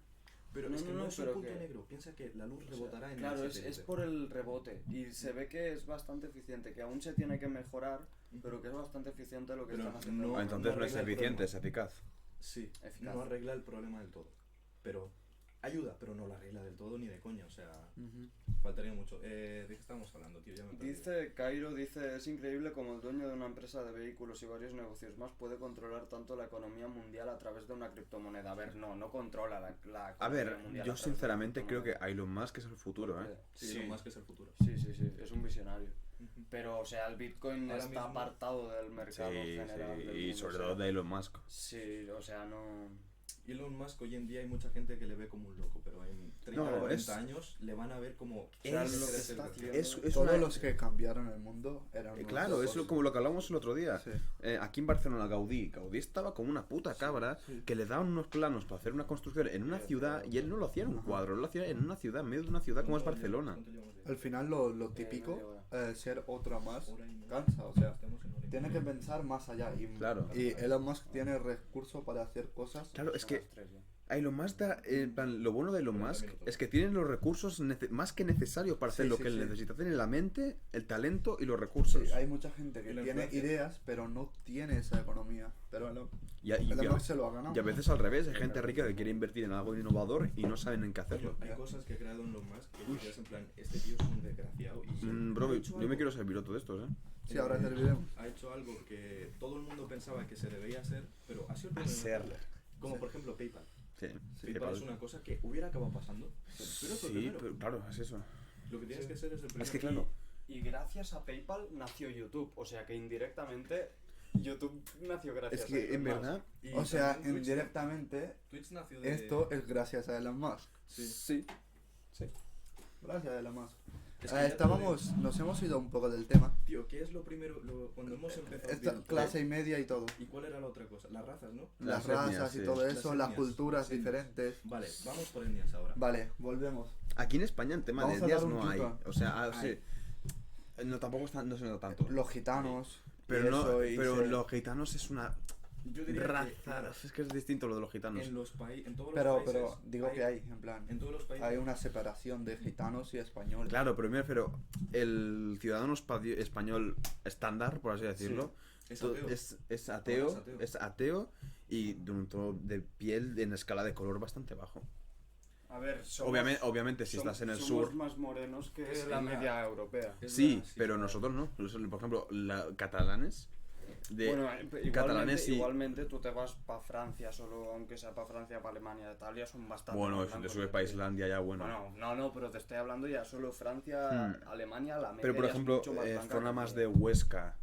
Pero No, es que no, no, no, es un pero punto que- negro, piensa que la luz O sea, rebotará en claro, el es satélite. por el rebote y se ve que es bastante eficiente, que aún se tiene que mejorar, pero que es bastante eficiente lo que Pero están haciendo. no- Ah, entonces no es arregla el eficiente, problema. es eficaz. Sí, Eficaz. no arregla el problema del todo. Pero ayuda, pero no la arregla del todo ni de coña, o sea, faltaría mucho. ¿De qué estamos hablando, tío? Ya me he perdido. Dice Cairo, dice, es increíble como el dueño de una empresa de vehículos y varios negocios más puede controlar tanto la economía mundial a través de una criptomoneda. A ver, no controla la A economía ver, mundial a yo través de sinceramente una creo que criptomoneda. Elon Musk es el futuro, ¿eh? Sí, lo más que es el futuro. Sí, es un visionario. Pero, o sea, el Bitcoin Ahora está mismo- apartado del Sí, mercado general sí, del y mundo, sobre o sea, todo de Elon Musk. Sí, o sea, no... Elon Musk hoy en día hay mucha gente que le ve como un loco, pero en 30 No, o 40 es- años le van a ver como... O sea, ese lo que es el está mercado. haciendo... Es Todos una- los que cambiaron el mundo eran unos Claro, es locos. como lo que hablamos el otro día. Sí. Aquí en Barcelona, Gaudí estaba como una puta cabra sí. que le daban unos planos para hacer una construcción en una ciudad y él no lo hacía en un Ajá. cuadro, él lo hacía en una ciudad, en medio de una ciudad como es ¿Cuánto Barcelona. llevamos? ¿Cuánto llevamos de- Al final lo típico, media hora. ser otra más, Hora y media. cansa, o sea, Estamos en hora y tiene media. que pensar más allá. Y, Claro. y Elon Musk tiene recursos para hacer cosas. Claro, es Son que las 3 ya. a Elon Musk en plan, lo bueno de Elon 40 Musk minutos. es que tiene los recursos más que necesarios para hacer Sí, lo sí, que él sí. necesita. Tiene la mente, el talento y los recursos. Sí, hay mucha gente que Y la tiene influencia. ideas, pero no tiene esa economía. Pero Y Elon Musk se lo ha ganado. y a veces al revés, hay gente rica que quiere invertir en algo innovador y no saben en qué hacerlo. Hay cosas que ha creado Elon Musk que tú quedas en plan, este tío es un desgraciado y... Bro, ha hecho yo me algo- quiero ser piloto de estos, Sí, ahora serviremos. Ha hecho algo que todo el mundo pensaba que se debería hacer, pero ha sido el A primero en ser. hacerlo. Como Sí. por ejemplo PayPal. Sí, PayPal es una cosa que hubiera acabado pasando, pero tú eres el Sí, primero. pero claro, es eso. Lo que tienes que hacer es el primero. Es que claro, Y gracias a PayPal nació YouTube, o sea que indirectamente YouTube nació gracias es a que Elon en Musk. verdad, Y O sea, también Twitch- indirectamente, Twitch nació de... esto es gracias a Elon Musk. Sí. Gracias a Elon Musk. Es que ya Nos hemos ido un poco del tema. Tío, ¿qué es lo primero? Cuando hemos empezado... Esta bien, clase y media y todo. ¿Y cuál era la otra cosa? Las razas, ¿no? Las Las etnias, razas y sí. todo Las eso, las etnias, culturas sí. diferentes. Vale, vamos por etnias ahora. Vale, volvemos. aquí en España en tema Vamos de a etnias dar un no hay. tuto. O sea, Hay. sí. No, tampoco no se nota tanto. Los gitanos. Pero y no, eso, y pero se- los gitanos es una Yo diría raza. Es que es distinto lo de los gitanos. en los países, en todos los Pero países... digo que hay, en plan. En todos los países... Hay una separación de gitanos y españoles. Claro, pero me refiero, el ciudadano español estándar, por así decirlo, Es ateo. es ateo, Ahora es ateo. es ateo y de un tono de piel en escala de color bastante bajo. A ver, somos, Obviamente, si estás en el somos sur. más morenos que Es la la- media europea. Es Sí, la- pero nosotros no. Por ejemplo, catalanes. Bueno, catalanes y. igualmente tú te vas para Francia, solo aunque sea para Francia, para Alemania, Italia, son bastante Bueno, más si te blancos subes que para tú. Islandia ya bueno. No, pero te estoy hablando ya solo Francia, Alemania, la media Pero por ya es ejemplo, mucho más blanca zona que más todo. de Huesca.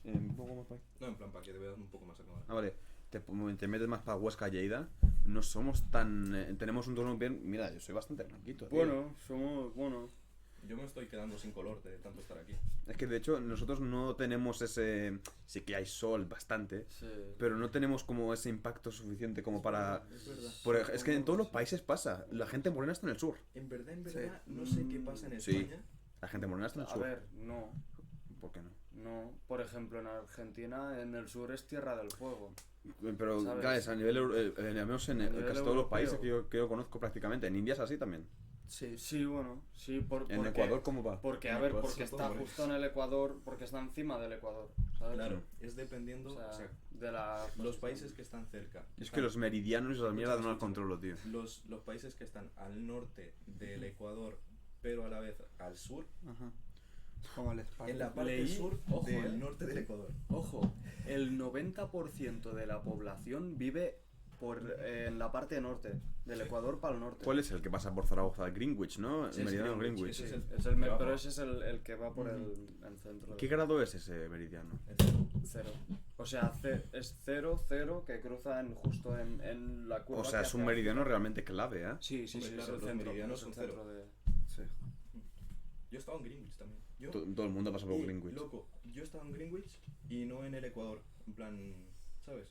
Un poco más para ahí. No, en plan, para que te veas un poco más a cámara. Ah, vale. Te metes más para Huesca, Lleida. No somos tan. Tenemos un tono bien. Mira, yo soy bastante blanquito. tío. Bueno. Yo me estoy quedando sin color de tanto estar aquí. Es que de hecho, nosotros no tenemos ese. Sí que hay sol bastante. Sí. Pero no tenemos como ese impacto suficiente como para. Es verdad. Es que en todos los países pasa. La gente morena está en el sur. En verdad, no sé qué pasa en Sí. España. La gente morena está en el A sur. ver, no. ¿Por qué no? No, por ejemplo, en Argentina, en el sur es Tierra del Fuego. Pero, ¿Sabes? guys, a nivel. Al menos en A nivel casi todos los europeo. países que yo conozco prácticamente. En India es así también. Sí. Sí, bueno, sí, En porque, Ecuador, ¿cómo va? Porque, En a ver, Ecuador porque son está todos justo en el Ecuador, porque está encima del Ecuador, ¿sabes? Claro, es dependiendo. O sea, O sea, de la los países que están cerca. Es que los meridianos y la mierda no los Escucha. controlo, tío. Los países que están al norte del Ecuador, pero a la vez al sur. Ajá. Es como el espacio. En la parte Leí- sur ojo, del norte del Ecuador. Ojo, el 90% de la población vive en la parte norte, del Ecuador para el norte. ¿Cuál es el que pasa por Zaragoza? Greenwich, ¿no? Sí, El meridiano sí, Greenwich. ese Sí, es el- es el abajo. pero ese es el que va por el centro. ¿Qué grado es ese meridiano? Cero. O sea, es 0, que cruza justo en la curva. O sea, que es un hace- meridiano realmente clave, ¿eh? Sí, sí, Hombre, sí, claro, es el los centro. meridianos es el son cero. centro de... Sí. Yo he estado en Greenwich también. Yo, Todo el mundo pasa por y, Greenwich. Loco, yo he estado en Greenwich y no en el Ecuador. En plan, ¿sabes?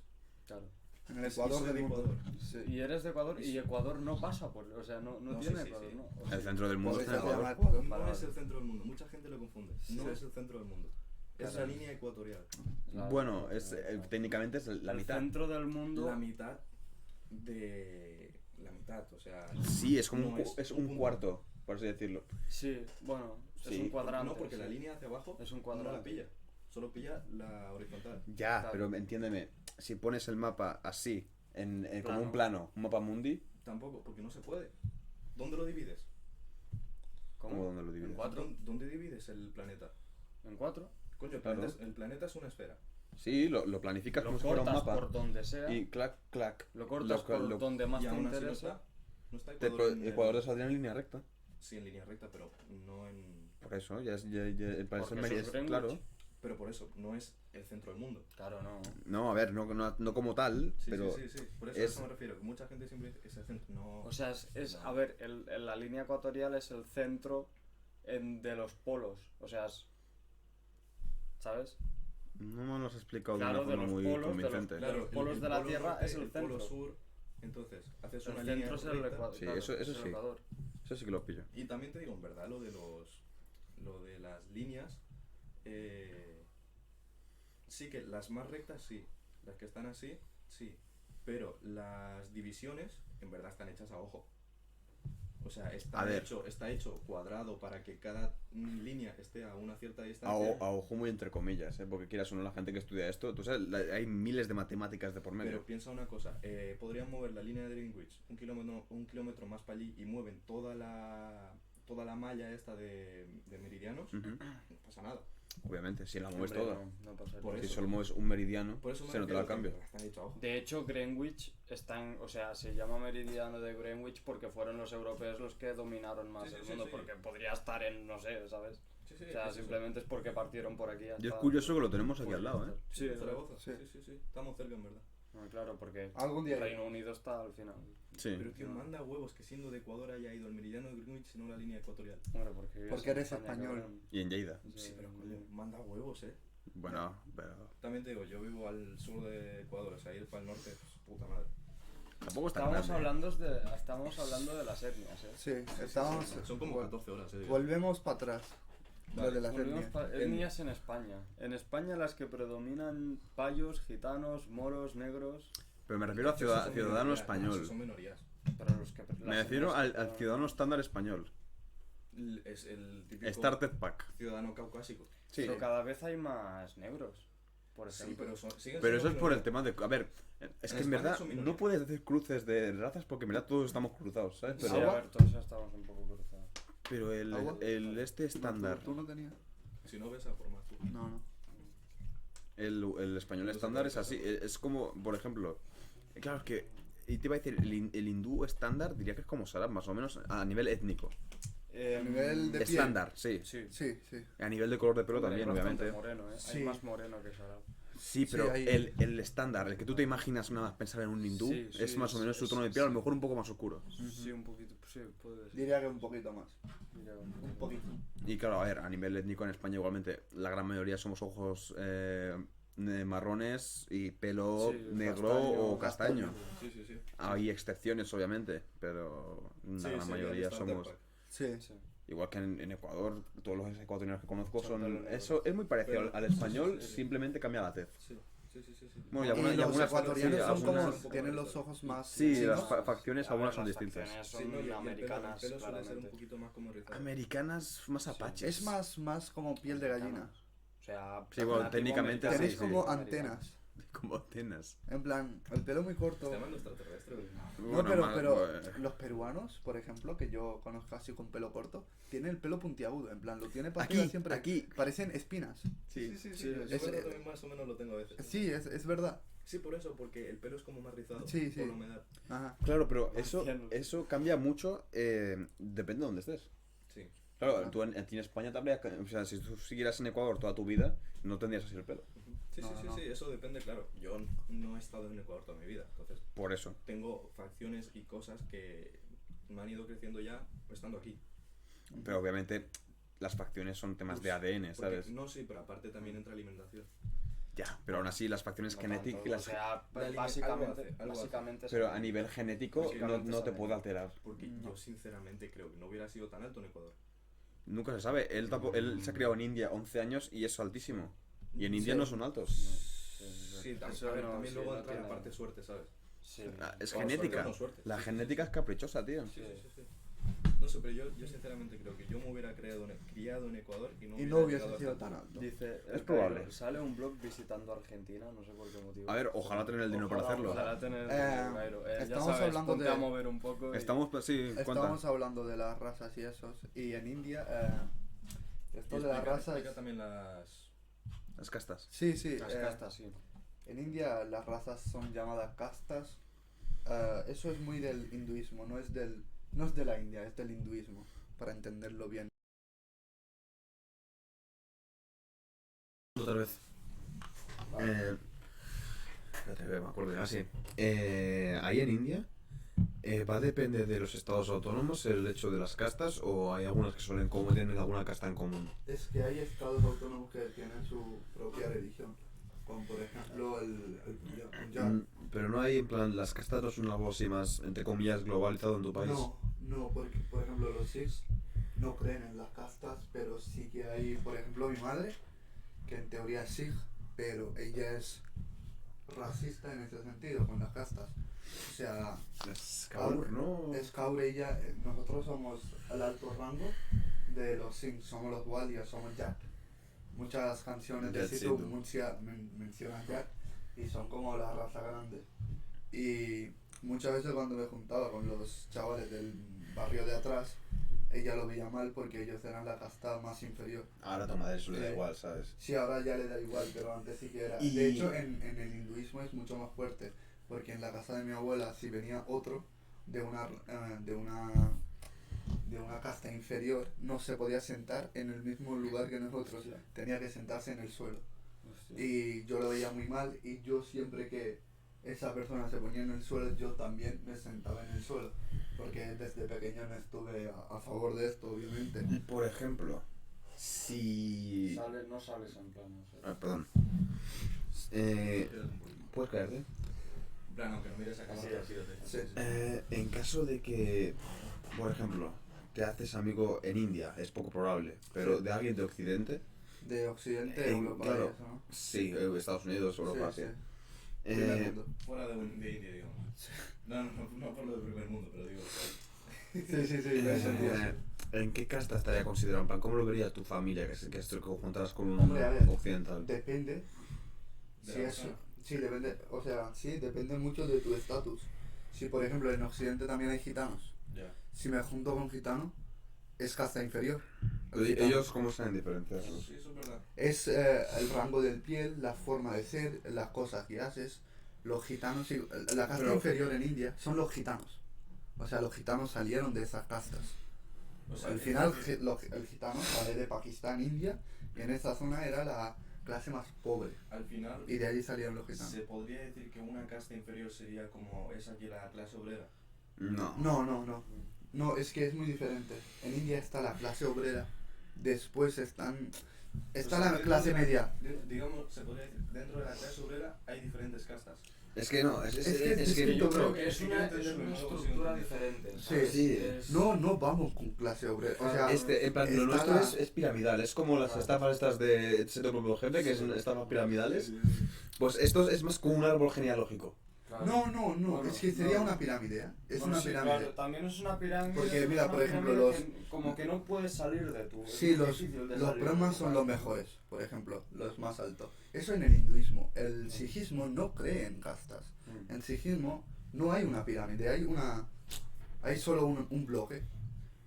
Claro. En el Y Ecuador soy del de mundo. Ecuador. Sí. Y eres de Ecuador y Ecuador no pasa por... O sea, no No, tiene sí, sí, Ecuador, sí. ¿no? O El sea, centro del mundo Por está en eso se llama Ecuador. Ecuador. No Vale, es vale. el centro del mundo. Mucha gente lo confunde. No Sí. es el centro del mundo. Es Claro. la línea ecuatorial. la- Bueno, la- técnicamente es la el mitad. centro del mundo... La mitad de... La mitad, o sea... Sí, es como no es un punto. cuarto, por así decirlo. Sí, bueno, Sí. es un cuadrante. No, porque sí. la línea hacia abajo Es un no cuadrado. la pilla. Solo pilla la horizontal. Ya, Claro. pero entiéndeme, si pones el mapa así, como Plano. un plano, un mapa mundi, Tampoco, porque no se puede. ¿Dónde lo divides? ¿cómo ¿Cómo? dónde lo divides? ¿En cuatro? ¿Dónde divides el planeta? ¿En 4? Coño, Claro. el planeta es una esfera. Sí, lo planificas Lo como si fuera un cortas mapa. por donde sea, Y clac, clac. lo cortas lo- por lo- donde más Y te aún así no interesa. está. No está Ecuador te saldría en línea recta. Sí, en línea recta, pero no en... Por eso, para eso Porque Mérida eso es es Greenwich. claro. Pero por eso, no es el centro del mundo. Claro, no. No, a ver, no como tal, Sí, pero sí. Por eso es- a eso me refiero. Que mucha gente siempre dice es el centro. No. O sea, a ver, la línea ecuatorial es el centro de los polos. O sea, ¿sabes? no me lo has explicado Claro, de de una los forma muy polos, de los- convincente. claro. los polos de la polo Tierra norte, es el polo centro. sur. Entonces, haces El una línea centro es el recta. Ecuador. Sí, claro, eso es el sí. Ecuador. Eso sí que lo pillo. Y también te digo, en verdad, lo de las líneas, sí que las más rectas sí, las que están así, sí, pero las divisiones en verdad están hechas a ojo. O sea, A ver. está hecho cuadrado para que cada línea esté a una cierta A, distancia. a ojo muy entre comillas, porque quieras o no la gente que estudia esto, tú sabes, hay miles de matemáticas de por medio. Pero piensa una cosa, podrían mover la línea de Greenwich un kilómetro más para allí y mueven toda la malla esta de meridianos, Ujú. no pasa nada. Obviamente, si la mueves Hombre, toda. no pasaría. Por Si eso. solo mueves un meridiano, Por eso me se nota el refiero que cambio. están hechos a ojo. De hecho, Greenwich o sea, se llama meridiano de Greenwich porque fueron los europeos los que dominaron más Sí, el sí, mundo, sí. porque podría estar en, no sé, ¿sabes? Sí, sí, O sea, es eso. simplemente es porque partieron por aquí. Y es curioso que lo tenemos aquí al lado, ¿eh? Sí, Sí, Zaragoza. Sí. Sí. Estamos cerca, en verdad. No, claro, porque Algún día. Reino Unido está al final. Sí. Pero tío, manda huevos que siendo de Ecuador haya ido al meridiano de Greenwich y no la línea ecuatorial. Bueno, porque, vives Porque en eres España, español. cabrón. Y en Lleida. Sí, pero coño, manda huevos, Bueno, pero También te digo, yo vivo al sur de Ecuador, o sea, ir para el norte, pues, puta madre. tampoco está Estábamos grande. hablando de las etnias, ¿eh? Sí, estamos. Son como vol- 14 horas, Volvemos para atrás. Vale, Lo de las Volvemos etnias. etnias en España. En España las que predominan payos, gitanos, moros, negros. Pero me refiero a Esos son ciudadano minorías, español. esos son minorías. Pero los que Me refiero al ciudadano estándar español. Es el típico Starter Pack. ciudadano caucásico. Sí. Pero cada vez hay más negros, por Sí, ejemplo. pero siguen Pero siendo eso es por el minorías. tema de... A ver, es En que en España verdad son minoría. no puedes decir cruces de razas porque en verdad todos estamos cruzados, ¿sabes? Sí, Pero, a ver, todos estamos un poco cruzados. pero ¿Agua? el este estándar, ¿Tú no tenías? Si no ves a por más tú. No. el español No sé estándar cuál es es así. eso. Es como, por ejemplo, claro, es que... Y te iba a decir, el hindú estándar diría que es como Sarab, más o menos, a nivel étnico. A nivel de piel. Estándar, sí. Sí. Sí, sí. A nivel de color de pelo Hombre, también, hay bastante obviamente. moreno, ¿eh? Sí. Hay más moreno que Sarab. Sí, Sí, pero hay- el estándar, el que tú te imaginas nada más pensar en un hindú, Sí, es sí, más o menos su es- tono de piel, a lo sí. mejor un poco más oscuro. Sí, un poquito, sí, puede ser. Diría que un poquito más. Mira, Un poquito. Y claro, a ver, a nivel étnico en España igualmente, la gran mayoría somos ojos marrones y pelo Sí, negro castaño, o castaño. Sí. Hay excepciones, obviamente, pero la Sí, gran sí, mayoría el starter somos... pack. Sí. Sí. Igual que en Ecuador, todos los ecuatorianos que conozco Son son... pelo negro. Eso es muy parecido Pero- al español, sí, sí. simplemente cambia la tez. Sí. Bueno, y Y algunas- y los algunas- ecuatorianos sí, son como. algunas- Tienen los ojos más. Sí, chinos. las facciones A ver, algunas son las distintas. facciones Sí, son no, y el americanas, pelo suele ser un claramente. poquito más como rizado. Americanas más apaches. Es más como piel de gallina. O sea, Sí, bueno, nativo técnicamente americano. sí, Tenéis sí. como Americano. antenas. Como antenas. En plan, el pelo muy corto. Está llamando extraterrestre, güey. No, Bueno, pero pues, los peruanos, por ejemplo, que yo conozco así con pelo corto, tienen el pelo puntiagudo. En plan, lo tiene para Aquí, arriba siempre. aquí. Parecen espinas. Sí. Sí. Sí, Yo es- creo que también más o menos lo tengo a veces. Sí, es verdad. Sí, por eso, porque el pelo es como más rizado. Sí, Por sí. la humedad. Ajá. Claro, pero eso, Ancianos. eso cambia mucho, depende de dónde estés. Sí. Claro, Ajá. tú a ti en España te habría, o sea, si tú siguieras en Ecuador toda tu vida, no tendrías así el pelo. Sí, No, no. sí, eso depende, claro. Yo no he estado en Ecuador toda mi vida, entonces Por eso. tengo facciones y cosas que me han ido creciendo ya estando aquí. Pero obviamente las facciones son temas de Pues, ADN, Porque- ¿sabes? No, sí, pero aparte también entra alimentación. Ya, pero aún así las facciones No genéticas... tanto, o sea, Dale, algo básicamente, hace, algo básicamente Pero son- a nivel genético no, Básicamente no te son- puede alterar. Porque No. yo sinceramente creo que no hubiera sido tan alto en Ecuador. Nunca se sabe. Él se ha criado en India 11 años y es altísimo. Y en India Sí. no son altos. Sí, Eso a ver, no, también sí, luego no entra la tiene- parte suerte, ¿sabes? Sí. Ah, es O suerte genética. o no suerte. La Sí, sí, genética es caprichosa, tío. Sí. No sé, pero yo sinceramente creo que yo me hubiera criado en Ecuador y no Y no hubiese llegado sido hasta tan el alto. Dice, Es probable. Sale un blog visitando Argentina, no sé por qué motivo. A ver, ojalá tener el dinero para Ojalá- hacerlo. Ojalá tener el Eh, dinero, Cairo. Ya estamos sabes, hablando ponte de- a mover un poco y- Estamos, pues sí, cuenta. Estábamos hablando de las razas y esos. Y en India, esto Y de las explica razas. también las... Las castas. Sí, sí. Las castas, sí. En India las razas son llamadas castas. Eso es muy del hinduismo, no es de la India, es del hinduismo, para entenderlo bien. Otra vez. Espérate, me acuerdo ya, sí. Ahí en India, ¿va a depender de los estados autónomos el hecho de las castas o hay algunas que suelen como tienen alguna casta en común? Es que hay estados autónomos que tienen su propia religión, como por ejemplo el Punjab. Pero no hay, en plan, las castas no son algo así más, entre comillas, globalizado en tu país. No, porque por ejemplo los Sikhs no creen en las castas, pero sí que hay, por ejemplo, mi madre, que en teoría es Sikh, pero ella es racista en ese sentido con las castas. O sea, Es Kaur, ¿no? es Kaur ella, nosotros somos el alto rango de los Sikhs, somos los Walias, somos Jat. Muchas canciones de Jat Sidhu Sidhu. mencionan Jat y son como la raza grande. Y muchas veces cuando me juntaba con los chavales del barrio de atrás, ella lo veía mal porque ellos eran la casta más inferior. Ahora a tu madre eso le da Sí. igual, ¿sabes? Sí, ahora ya le da igual, pero antes sí que era. Y- De hecho, en el hinduismo es mucho más fuerte, porque en la casa de mi abuela, si venía otro de una casta inferior, no se podía sentar en el mismo lugar que nosotros, Hostia. tenía que sentarse en el suelo. Hostia. Y yo lo veía muy mal, y yo siempre que esa persona se ponía en el suelo, yo también me sentaba en el suelo, porque desde pequeño no estuve a favor de esto, obviamente. Por ejemplo, si... No sales en plan, o sea. perdón. ¿Puedes caerte? En plan, aunque no mires a cámara, Así es. Sí, sí. En caso de que, por ejemplo, te haces amigo en India, es poco probable, pero Sí. de alguien de Occidente, De Occidente, Europa, claro, y eso, ¿no? sí, Estados Unidos, Europa, sí. Sí, sí. Primer mundo. Fuera de India, digamos. No por lo del primer mundo, pero digo. Sí, me sentía. ¿En qué casta estaría considerado? En plan, ¿cómo lo vería tu familia que te juntaras con un Hombre, a ver, occidental? Depende. De Si la es, persona. sí, depende. O sea, sí, depende mucho de tu estatus. Si, por ejemplo, en Occidente también hay gitanos. Ya. Si me junto con gitano, es casta inferior. El Pero gitano. ¿ellos cómo saben diferenciarlos? Sí, eso es verdad. Es el rango del piel, la forma de ser, las cosas que haces. Los gitanos, la casta Pero- inferior en India son los gitanos. O sea, los gitanos salieron de esas castas. O sea, Al final, el gitano sale de Pakistán, India, y en esa zona era la clase más pobre. al final, Y de allí salieron los gitanos. ¿se podría decir que una casta inferior sería como es aquí la clase obrera? No. No, es que es muy diferente. En India está la clase obrera, después está O sea, la dentro clase de la- media. Digamos, se podría decir, dentro de la clase obrera hay diferentes castas. Es que no, es Es que que yo yo creo creo que... Es sí, una, quiero es entenderlo, una no lo consigo estructura entender. diferente. Sí. ¿sabes? Sí. Es- No vamos con clase obrera. O sea, En plan, lo está nuestro la- es piramidal, es como las estafas estas de Seto Propio Jefe, que son estafas piramidales. Pues esto es más como un árbol genealógico. claro. no, Bueno, es que sería no. una pirámide, ¿eh? Es Bueno, una sí, pirámide. claro, también es una pirámide. Porque, pero mira, es una por ejemplo, pirámide como que no puedes salir de tu. es Sí, muy los difícil de salir de brahmas tu son los país. mejores, por ejemplo, los más altos. Eso en el hinduismo. El sijismo no cree en castas. Mm. En sijismo no hay una pirámide, hay solo un bloque,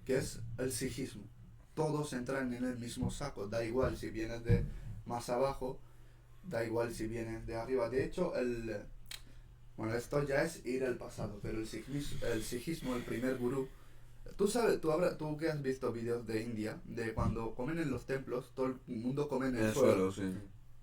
que es el sijismo. Todos entran en el mismo saco, da igual si vienes de más abajo, da igual si vienes de arriba. De hecho, bueno, esto ya es ir al pasado, pero el sijismo, el primer gurú. Tú que has visto vídeos de India, de cuando comen en los templos, todo el mundo come en el suelo. sí.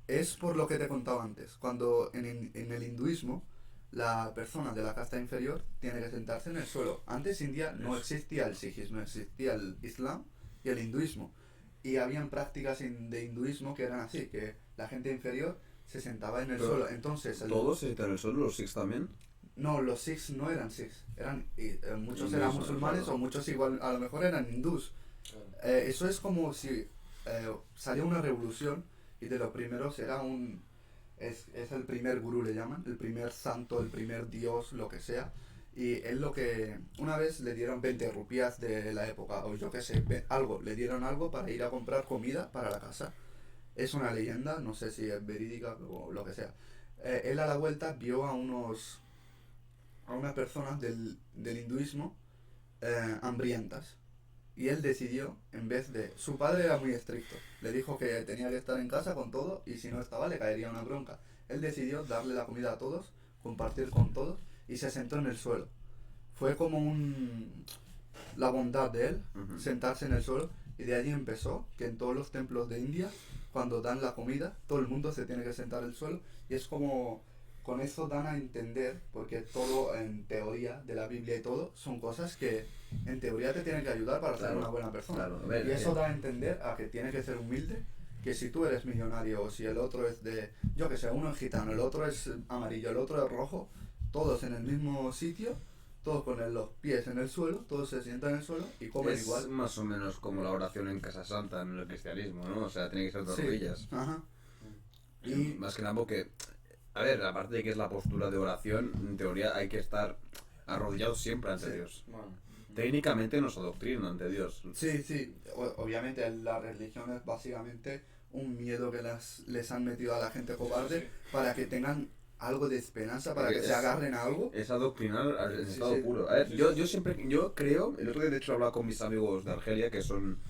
Es por lo que te contaba antes. Cuando en el hinduismo, la persona de la casta inferior tiene que sentarse en el suelo. Antes India no existía el sijismo, existía el islam y el hinduismo. Y habían prácticas de hinduismo que eran así, que la gente inferior se sentaba en el Pero suelo. Entonces, ¿Todos se citan el suelo, los Sikhs también? no, los Sikhs no eran Sikhs, muchos Hindús, eran musulmanes claro. o muchos igual, a lo mejor eran hindús. Claro. Eso es como si salió una revolución y de los primeros es el primer gurú, le llaman, el primer santo, el primer dios, lo que sea. Y él una vez le dieron 20 rupias de la época, o yo qué sé, le dieron algo para ir a comprar comida para la casa. Es una leyenda, no sé si es verídica o lo que sea. Él a la vuelta vio a unas personas del hinduismo hambrientas. Y él decidió, en vez de... Su padre era muy estricto. Le dijo que tenía que estar en casa con todo y si no estaba le caería una bronca. Él decidió darle la comida a todos, compartir con todos y se sentó en el suelo. Fue como la bondad de él, Ujú. sentarse en el suelo Y de ahí empezó que en todos los templos de India, cuando dan la comida, todo el mundo se tiene que sentar en el suelo. Y es como, con eso dan a entender, porque todo en teoría de la Biblia y todo, son cosas que en teoría te tienen que ayudar para ser Claro, una buena persona. claro, a ver, Y eso da a entender a que tienes que ser humilde, que si tú eres millonario o si el otro es de, yo que sé, uno es gitano, el otro es amarillo, el otro es rojo, todos en el mismo sitio, todos con los pies en el suelo, todos se sientan en el suelo y comen Es igual. más o menos como la oración en Casa Santa en el cristianismo, ¿no? O sea, tiene que ser de Sí. rodillas. Ajá. Y Y más que nada porque, a ver, aparte de que es la postura de oración, en teoría hay que estar arrodillados siempre ante Sí. Dios. Bueno, Técnicamente nos adoctrinan ante Dios. sí, obviamente la religión es básicamente un miedo que les han metido a la gente cobarde para que tengan algo de esperanza, para que Es- se agarren a algo. Es adoctrinar en Sí, estado sí. puro. A ver, Sí, yo sí. siempre, yo creo, el otro día de hecho hablaba con mis amigos de Argelia, que son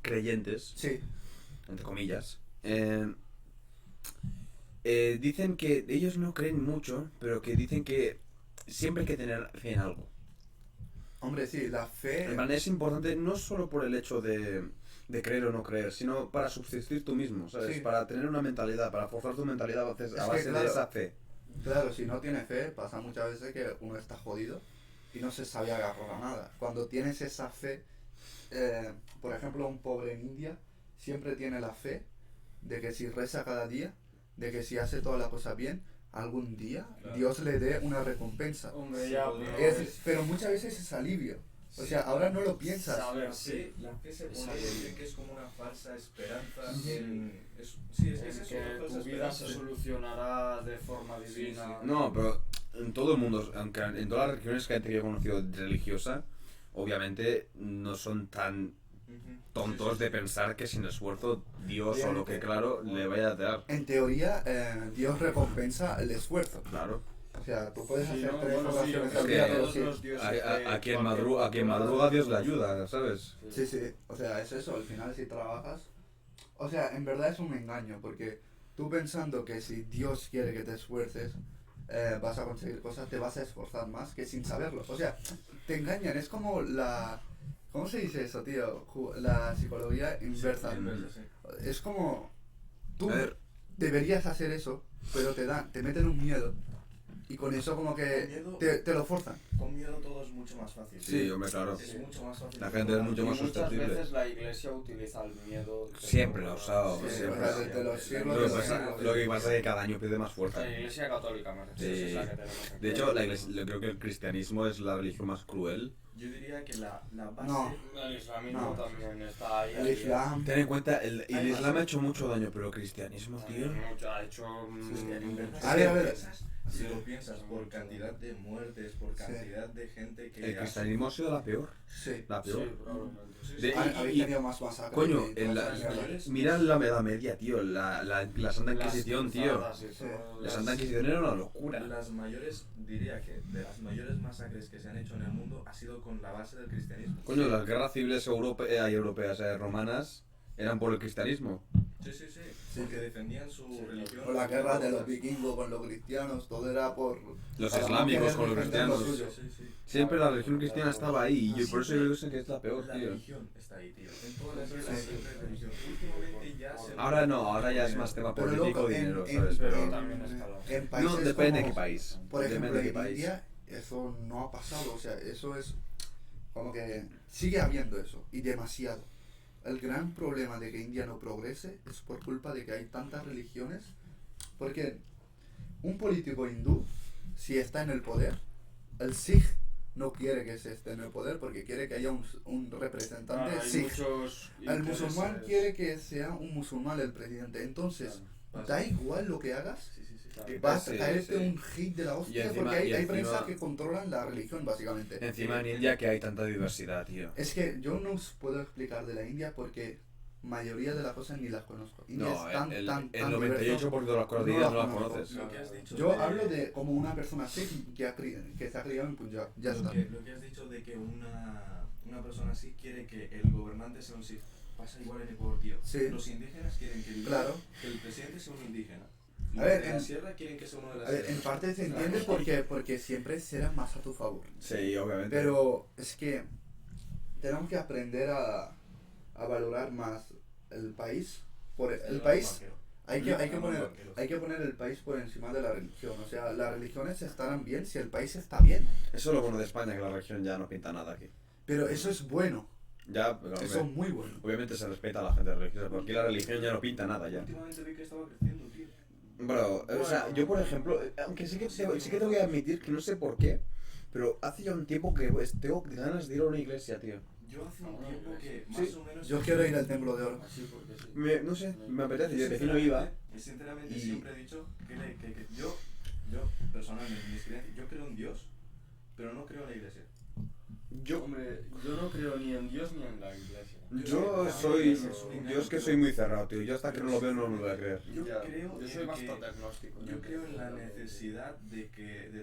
creyentes, Sí, entre comillas. Dicen que ellos no creen mucho, pero que dicen que siempre hay que tener fe en algo. hombre, sí, la fe. En plan, es importante no solo por el hecho de creer o no creer, sino para subsistir tú mismo, ¿sabes? Sí. Para tener una mentalidad, para forzar tu mentalidad a Es que, base de claro, esa fe. Claro, si no tiene fe, pasa muchas veces que uno está jodido y no se sabe agarrar a nada. Cuando tienes esa fe, por ejemplo, un pobre en India siempre tiene la fe de que si reza cada día, de que si hace todas las cosas bien, algún día Claro. Dios le dé una recompensa. hombre, Sí, ya, podría- pero Pero muchas veces es alivio. O sea, ahora no lo piensas. A ver, La fe, la fe se Exacto. podría decir que es como una falsa esperanza Sí. sí, es en eso, que una falsa tu vida se esperanza. solucionará de forma divina. sí. No, pero en todo el mundo, aunque en todas las religiones que he conocido religiosa, obviamente no son tan Ujú. tontos Sí, sí, de sí. pensar que sin esfuerzo Dios o lo que Obviamente. claro le vaya a dar. En teoría, Dios recompensa el esfuerzo. Claro. O sea, tú puedes Sí, hacer ¿no? 3 Bueno, sí, oraciones es al que día, pero todos sí. los dioses de A quien cualquier madruga Dios le ayuda, ¿sabes? Sí, sí, o sea, es eso, al final si trabajas, o sea, en verdad es un engaño, porque tú pensando que si Dios quiere que te esfuerces, vas a conseguir cosas, te vas a esforzar más que sin saberlo, o sea, te engañan, es como ¿cómo se dice eso, tío? La psicología inversa, Sí, inversa, sí. es como, tú A ver, deberías hacer eso, pero te meten un miedo, y con eso como que Con miedo. te lo forzan. Con miedo todo es mucho más fácil. sí, hombre, claro. Es mucho más fácil. La gente es mucho Y más muchas susceptible. veces la iglesia utiliza el miedo. Siempre lo ha usado, Sí, siempre. o sea, desde los siglos Lo de que los pasa, siglos. lo que pasa es que cada año pierde más fuerza. La iglesia católica, me refiero, Sí. es la que tenemos aquí. De hecho, la iglesia, yo creo que el cristianismo es la religión más cruel. Yo diría que la base. No. El islamismo No. también está ahí. El Islam, Ten en cuenta, el Hay Islam más. ha hecho mucho daño, pero el cristianismo, tío. Ha hecho. Es que en verdad, A ver, a ver. Si lo piensas, por cantidad de muertes, por cantidad de gente que. El cristianismo ha sido la peor. sí. La Sí, peor. probablemente. Sí, sí, De- sí. Habéis y- tenido más masacres. Coño, y en todas la- esas mierdas. mayores- Mira la Edad Media, tío. La Santa Inquisición, Las tío. cruzadas y Sí. todo, La las- Santa Inquisición era una locura. Las mayores, diría que de las mayores masacres que se han hecho en el mundo ha sido con la base del cristianismo. Coño, las guerras civiles europeas, romanas, eran por el cristianismo. Sí, sí, sí. Porque defendían su religión. O la guerra de los vikingos con los cristianos, todo era por... Los para no islámicos querer con los defender lo cristianos. suyo. Sí, sí. Siempre la religión cristiana estaba ahí. Y por eso yo creo que es la peor, La tío. religión está ahí, tío. En todas las guerras Sí. siempre hay religión. Últimamente ya se. Ahora no, ahora ya es más tema Pero político, loco, dinero, en- ¿sabes? Pero en- también escala. en países No, depende de como- qué país. Por ejemplo, Depende de qué en país. India eso no ha pasado, o sea, eso es como que sigue habiendo eso, y demasiado. El gran problema de que India no progrese es por culpa de que hay tantas religiones, porque un político hindú, si está en el poder, el Sikh no quiere que se esté en el poder porque quiere que haya un representante Hay Sikh. muchos El musulmán intereses. quiere que sea un musulmán el presidente, entonces Claro. da igual lo que hagas, Sí, sí, sí. Claro. va a Sí, caerte sí. un hit de la hostia encima- porque hay y encima- prensa que controlan la religión básicamente. Encima en India que hay tanta diversidad, tío. Es que yo no os puedo explicar de la India porque mayoría de las cosas ni las conozco. India No, es tan, el tan, el tan 98% de las cosas de No India las no las conozco. conoces. Lo que has dicho Yo de- hablo de como una persona Sikh que se ha criado en Punjab, ya lo está. lo que has dicho de que una persona así quiere que el gobernante sea un Sikh. Pasa igual en Ecuador, tío. Sí. Los indígenas quieren que Claro. que el presidente sea un indígena. A Los ver, de la en- sierra quieren que sea uno de la A ver, sierra. en parte se Claro. entiende porque siempre será más a tu favor. Sí, obviamente. Pero es que tenemos que aprender a valorar más el país. Por el Los país banqueros. hay que Los poner banqueros. hay que poner el país por encima de la religión. O sea, las religiones estarán bien si el país está bien. Eso es lo bueno de España, que la religión ya no pinta nada aquí. Pero eso es bueno. Ya, pero, Eso es hombre, muy bueno. obviamente se respeta a la gente religiosa, porque aquí la religión ya no pinta nada ya. Últimamente vi que estaba creciendo, tío. Bro, o sea, yo por ejemplo, aunque sí que te voy a admitir que no sé por qué, pero hace ya un tiempo que pues, tengo ganas de ir a una iglesia, tío. Yo hace un Ah, tiempo que sí. más o menos... Yo quiero ir al Templo de Oro. Así porque sí. No sé, me apetece, yo de vecino iba. Sinceramente Y- siempre he dicho que yo personalmente, mis creencias, yo creo en Dios, pero no creo en la iglesia. Hombre, yo no creo ni en Dios ni en la iglesia. Yo es que soy muy cerrado, tío. Yo hasta que no lo veo no lo voy a creer. Yo Ya, creo yo soy en bastante agnóstico. Yo creo en la necesidad de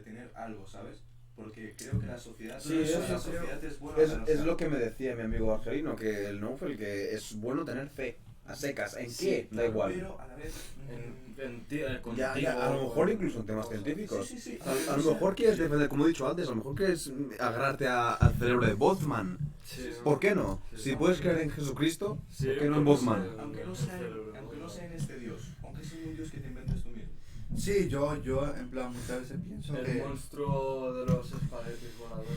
tener algo, ¿sabes? Porque creo que la sociedad, Sí, la eso sociedad es buena. Es lo que me decía mi amigo Argelino, que el Noufel, que es bueno tener fe. A secas, ¿en qué? Da igual. Pero a la vez... Ya, a lo mejor incluso en temas científicos. Sí, sí, sí. A lo mejor quieres defender, como he dicho antes, a lo mejor quieres agarrarte al cerebro de Bozman. ¿Por qué no? Si puedes creer en Jesucristo, ¿por qué no en Bozman? Aunque no sea en este Dios, aunque sea un Dios que te inventes tú mismo. Sí, yo en plan muchas veces pienso El que monstruo de los espaguetis voladores.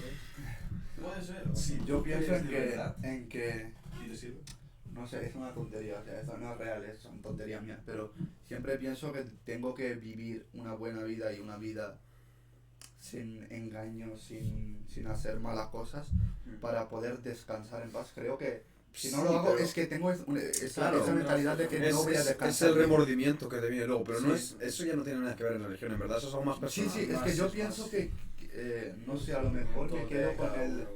Puede ser. Si yo tú pienso crees en de que verdad en que y te sirve. no sé, es una tontería, o sea, eso no es real, son tonterías mías, pero siempre pienso que tengo que vivir una buena vida y una vida sin engaños, sin hacer malas cosas, para poder descansar en paz. Creo que si no Sí, lo hago pero- es que tengo esa Claro. mentalidad de que no voy a Es descansar. el remordimiento que te viene luego, pero no Sí. eso ya no tiene nada que ver en la religión, en verdad, eso es algo más Sí, personal. sí, es que yo pienso que, no sé, a lo mejor me quedo con el...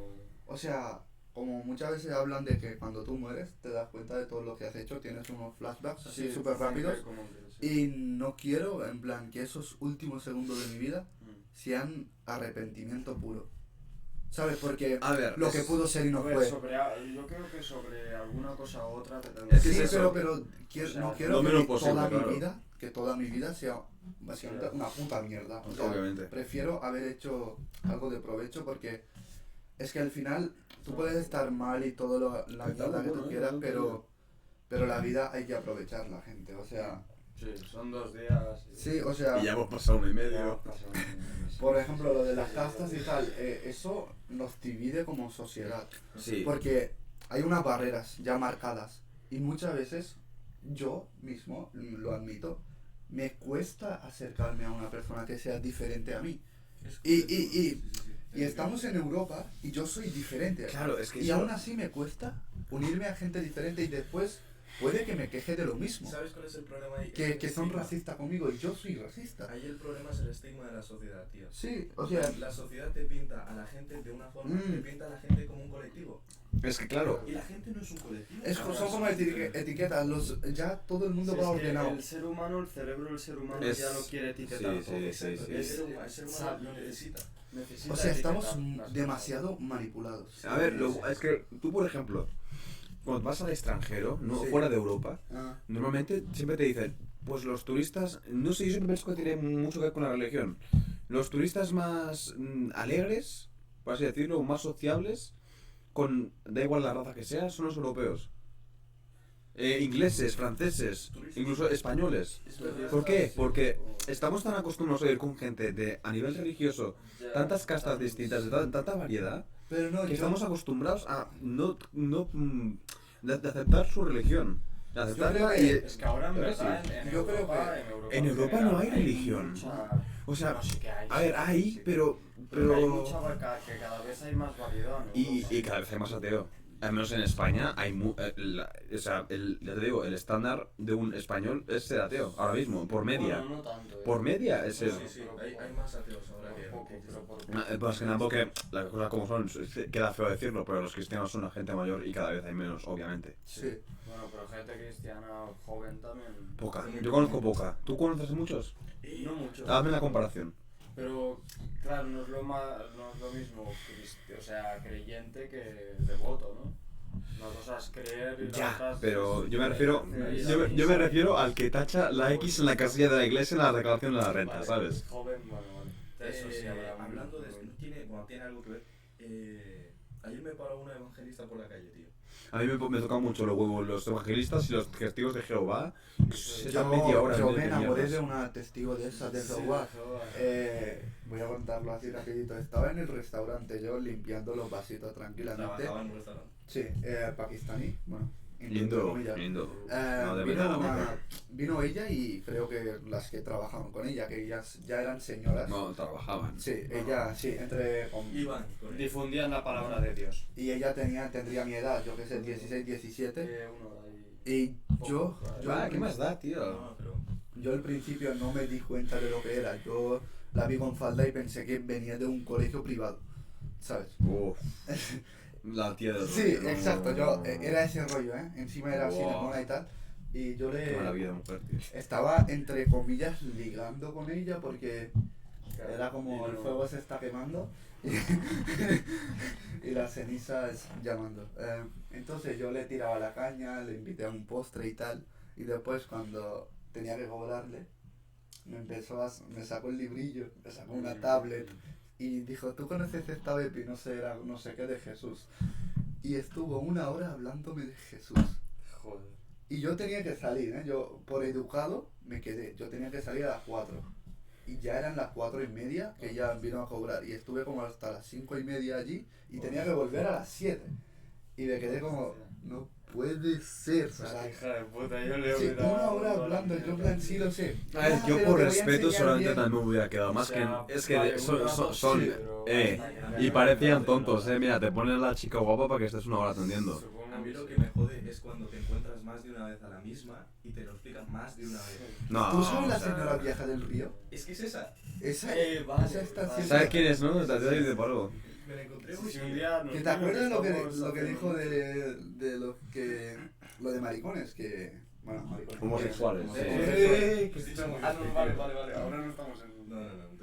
O sea, como muchas veces hablan de que cuando tú mueres te das cuenta de todo lo que has hecho, tienes unos flashbacks así súper rápidos. Y no quiero, en plan, que esos últimos segundos de mi vida sean arrepentimiento puro. ¿Sabes? Porque A ver, lo que pudo ser y no fue. Yo creo que sobre alguna cosa u otra te Es que Sí, es eso. pero quiero, O sea, no quiero lo que menos posible, toda claro. mi vida, que toda mi vida sea básicamente una puta mierda. O sea, Obviamente. prefiero haber hecho algo de provecho porque es que al final tú puedes estar mal y todo la mierda que tú quieras, pero la vida hay que aprovecharla, gente. O sea, Sí, son 2 días. sí, o sea, Y ya hemos pasado 1 y medio. por ejemplo, lo de las castas y tal, eso nos divide como sociedad. Sí. Porque hay unas barreras ya marcadas y muchas veces yo mismo, lo admito, me cuesta acercarme a una persona que sea diferente a mí. Y estamos en Europa y yo soy diferente. Claro, es que Y eso- aún así me cuesta unirme a gente diferente y después puede que me queje de lo mismo. ¿Sabes cuál es el problema ahí? Que son estigma. racistas conmigo y yo soy racista. Ahí el problema es el estigma de la sociedad, tío. Sí, o sea, La sociedad te pinta a la gente de una forma, Mm. te pinta a la gente como un colectivo. Es que claro, Y la gente no es un colectivo. son como etiquetas, ya todo el mundo va ordenado. El ser humano, el cerebro del ser humano Es- ya lo quiere etiquetar sí, todo. sí, Exacto, sí, el sí. ser humano, lo necesita. Necesita O sea, estamos etiquetar las demasiado manipulados. a ver, es que tú, por ejemplo, cuando vas al extranjero, no Sí. fuera de Europa, Ah, normalmente siempre te dicen, pues los turistas, no sé, yo siempre pienso que tiene mucho que ver con la religión. Los turistas más alegres, por así decirlo, más sociables, da igual la raza que sea, son los europeos. Ingleses, franceses, incluso españoles. ¿Por qué? Porque estamos tan acostumbrados a ir con gente a nivel religioso, Ya. tantas castas distintas, de tanta variedad, pero no, que yo- estamos acostumbrados a de aceptar su religión. De aceptarla creo y... Es que ahora en Yo verdad sí. en Yo creo Europa, que en Europa no hay religión. mucha- O sea, no, sí que hay, a ver, sí, hay, sí. pero... Pero hay mucha que cada vez hay más variedad. ¿no? Y cada vez hay más ateo. Al menos en España hay o sea, ya te digo, el estándar de un español es ser ateo, ahora mismo, por media. Bueno, no tanto, Por media es Bueno, ser. Sí, hay más ateos ahora que... Poco, pero por Más que nada porque las cosas como son, queda feo decirlo, pero los cristianos son la gente mayor y cada vez hay menos, obviamente. Sí. Bueno, pero gente cristiana joven también. Poca. Yo conozco poca. ¿Tú conoces muchos? No mucho. Hazme la comparación. Pero, claro, no es lo mismo, o sea, creyente que devoto, ¿no? Una cosa es creer y la Ya, otra es- pero yo me es- refiero, es- yo me refiero al que tacha la X en la casilla de la iglesia en la declaración de la renta, Vale, ¿sabes? Joven, bueno, vale. Eso sí, habrá un- hablando de esto, tiene algo que ver. Ayer me paró una evangelista por la calle, tío. A mí me tocan mucho los huevos los evangelistas y los testigos de Jehová. Esa media hora Yo de me enamoré mierdas. de una testigo de esa de Sí, Jehová. Jehová. Voy a contarlo así rapidito. Estaba en el restaurante yo limpiando los vasitos tranquilamente. Trabajaba en un restaurante. Sí, pakistaní, bueno. entre Lindo, comillas. lindo. Eh, No, de vino, verdad, una- vino ella y creo que las que trabajaban con ella, que ellas ya eran señoras. No, trabajaban. Sí, ella, sí, Iban con él. Difundían la palabra de Dios. y ella tendría mi edad, yo que sé, 16, 17. Uno de ahí. Y yo, ¿Qué más da, tío? No, pero... yo al principio no me di cuenta de lo que era. Yo la vi con falda y pensé que venía de un colegio privado, ¿sabes? Uf. La tía del Sí, rollo, no. exacto, yo era ese rollo, ¿eh? Encima era así de Wow. mona y tal. Y yo Qué le maravilla de mujer, tío. estaba, entre comillas, ligando con ella porque era como el no. fuego se está quemando y las cenizas llamando. Entonces yo le tiraba la caña, le invité a un postre y tal. Y después cuando tenía que cobrarle, me sacó el librillo, me sacó una tablet y dijo, ¿tú conoces esta Bepi? No sé, era no sé qué de Jesús. Y estuvo 1 hora hablándome de Jesús. Joder. Y yo tenía que salir, ¿eh? Yo, por educado, me quedé. Yo tenía que salir a las 4. Y ya eran las 4:30 que ella vino a cobrar. Y estuve como hasta las 5:30 allí y tenía que volver a las 7. Y me quedé como, no puede ser. O sea, Hija de puta, yo le sí, he 1 hora hablando, yo en plan, sí lo sé. A ver, yo pero por te voy a respeto enseñar solamente bien. también me hubiera quedado. Más O sea, que. Es que vale, son. un rato son sí, pero eh, hasta y parecían tontos, mira, te ponen a la chica guapa para que estés 1 hora atendiendo. Supongo A mí lo sí. que me jode es cuando te encuentras más de una vez a la misma y te lo explican más de una vez. No, ¿Tú sabes la o sea, señora vieja del río? Es que es esa. Esa, Vale, esa está vale. siempre... ¿Sabes quién es, no? La tía de Palo. Me la encontré Sí, hoy. si un día nos ¿Que te vemos, acuerdas lo que estamos dijo haciendo- de lo de maricones? Que... Bueno, maricones. Homosexuales. Que sí, son muy Ah, no, vale, ahora no estamos en...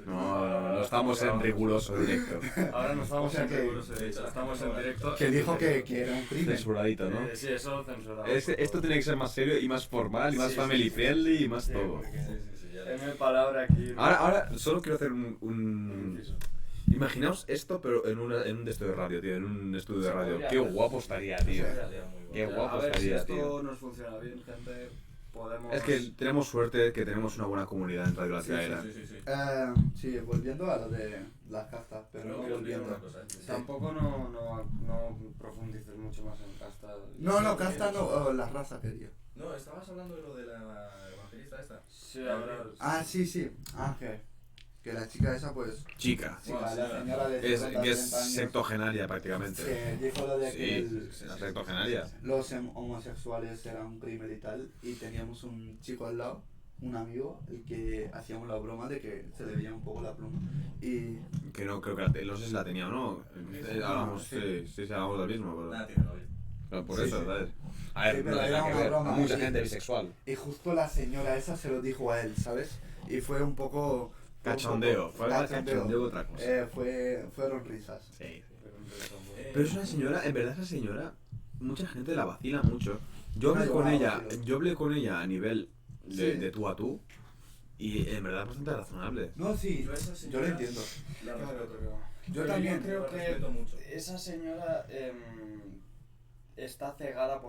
No, estamos en riguroso directo. Ahora no estamos O sea en que- riguroso directo, estamos en directo. Que dijo que era un crimen. Censuradito, ¿no? Sí, eso censurado. Esto tiene que ser más serio y más formal y más Sí, family sí, friendly y más Sí, todo. porque Sí, ya. M palabra aquí. ¿no? Ahora solo quiero hacer Un un... inciso. Imaginaos esto, pero en un de esto de radio, tío, en un estudio de Se radio. podría Qué hacer. guapo estaría, tío. Estaría muy Qué guapo. guapo A ver, si estaría, esto tío. nos funciona bien, gente, podemos... Es que tenemos suerte que tenemos una buena comunidad en Radio La Tiraera. Sí. Sí, volviendo a lo de las castas, pero Pero no quiero explicar volviendo. una cosa. Tampoco no profundices mucho más en casta. No, casta no, la raza quería. No, estabas hablando de lo de la evangelista esta. Sí, ahora... Ah, sí. Que la chica esa, pues... Chica. Sí, Bueno, la sí, señora de Es, 50, que es 60 años. septogenaria prácticamente. Que dijo lo de que Sí, la septogenaria. los homosexuales eran un crimen y tal, y teníamos un chico al lado, un amigo, el que hacíamos la broma de que se le veía un poco la pluma. Y Que no creo que no sé si la tenía o no. Hablamos, sí, hablamos del mismo, pero. Nada, tiene novio. Pero por Sí, eso, sí. ¿sabes? A ver, Sí, pero no tiene era nada que una ver. broma. Hay mucha gente bisexual. Y justo la señora esa se lo dijo a él, ¿sabes? Y fue un poco... Cachondeo, fue más cachondeo que otra cosa. Fueron risas. Sí. Pero es una señora, en verdad esa señora, mucha gente la vacila mucho. Yo hablé No, con no, ella, vacilo. yo hablé con ella a nivel de, Sí. de tú a tú y en verdad es bastante razonable. No, sí, Yo a esa yo señora lo entiendo. La Claro, respeto. pero... Yo Pero también. Yo creo La que respeto mucho. esa señora está cegada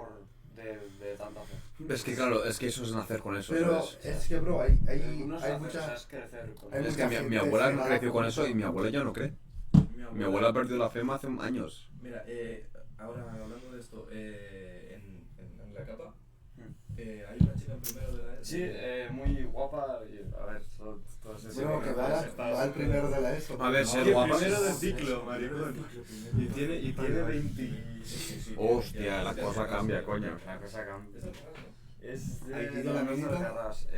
de tanta fe. Es que claro, es que eso es nacer con eso, Pero ¿sabes? es que, bro, hay Uno se hay hace, o sea, mucha... es crecer con hay Es mucha que mi gente abuela cegada creció con con eso y mi abuela ya no cree. Mi abuela ha perdido la fe hace años. Mira, ahora hablando de esto, en la capa hay una chica en primero de la ESO. Sí, muy guapa. Y, a ver, todos esos... Bro, que va al primero de la ESO. A ver, No, ser que guapa. primero de- ciclo, maricón. Y tiene 20... Sí. Hostia, la cosa cambia, coño. La cosa cambia. ¿Es el caso? Es Ahí de tiene la Alonso amiguita. Carrás.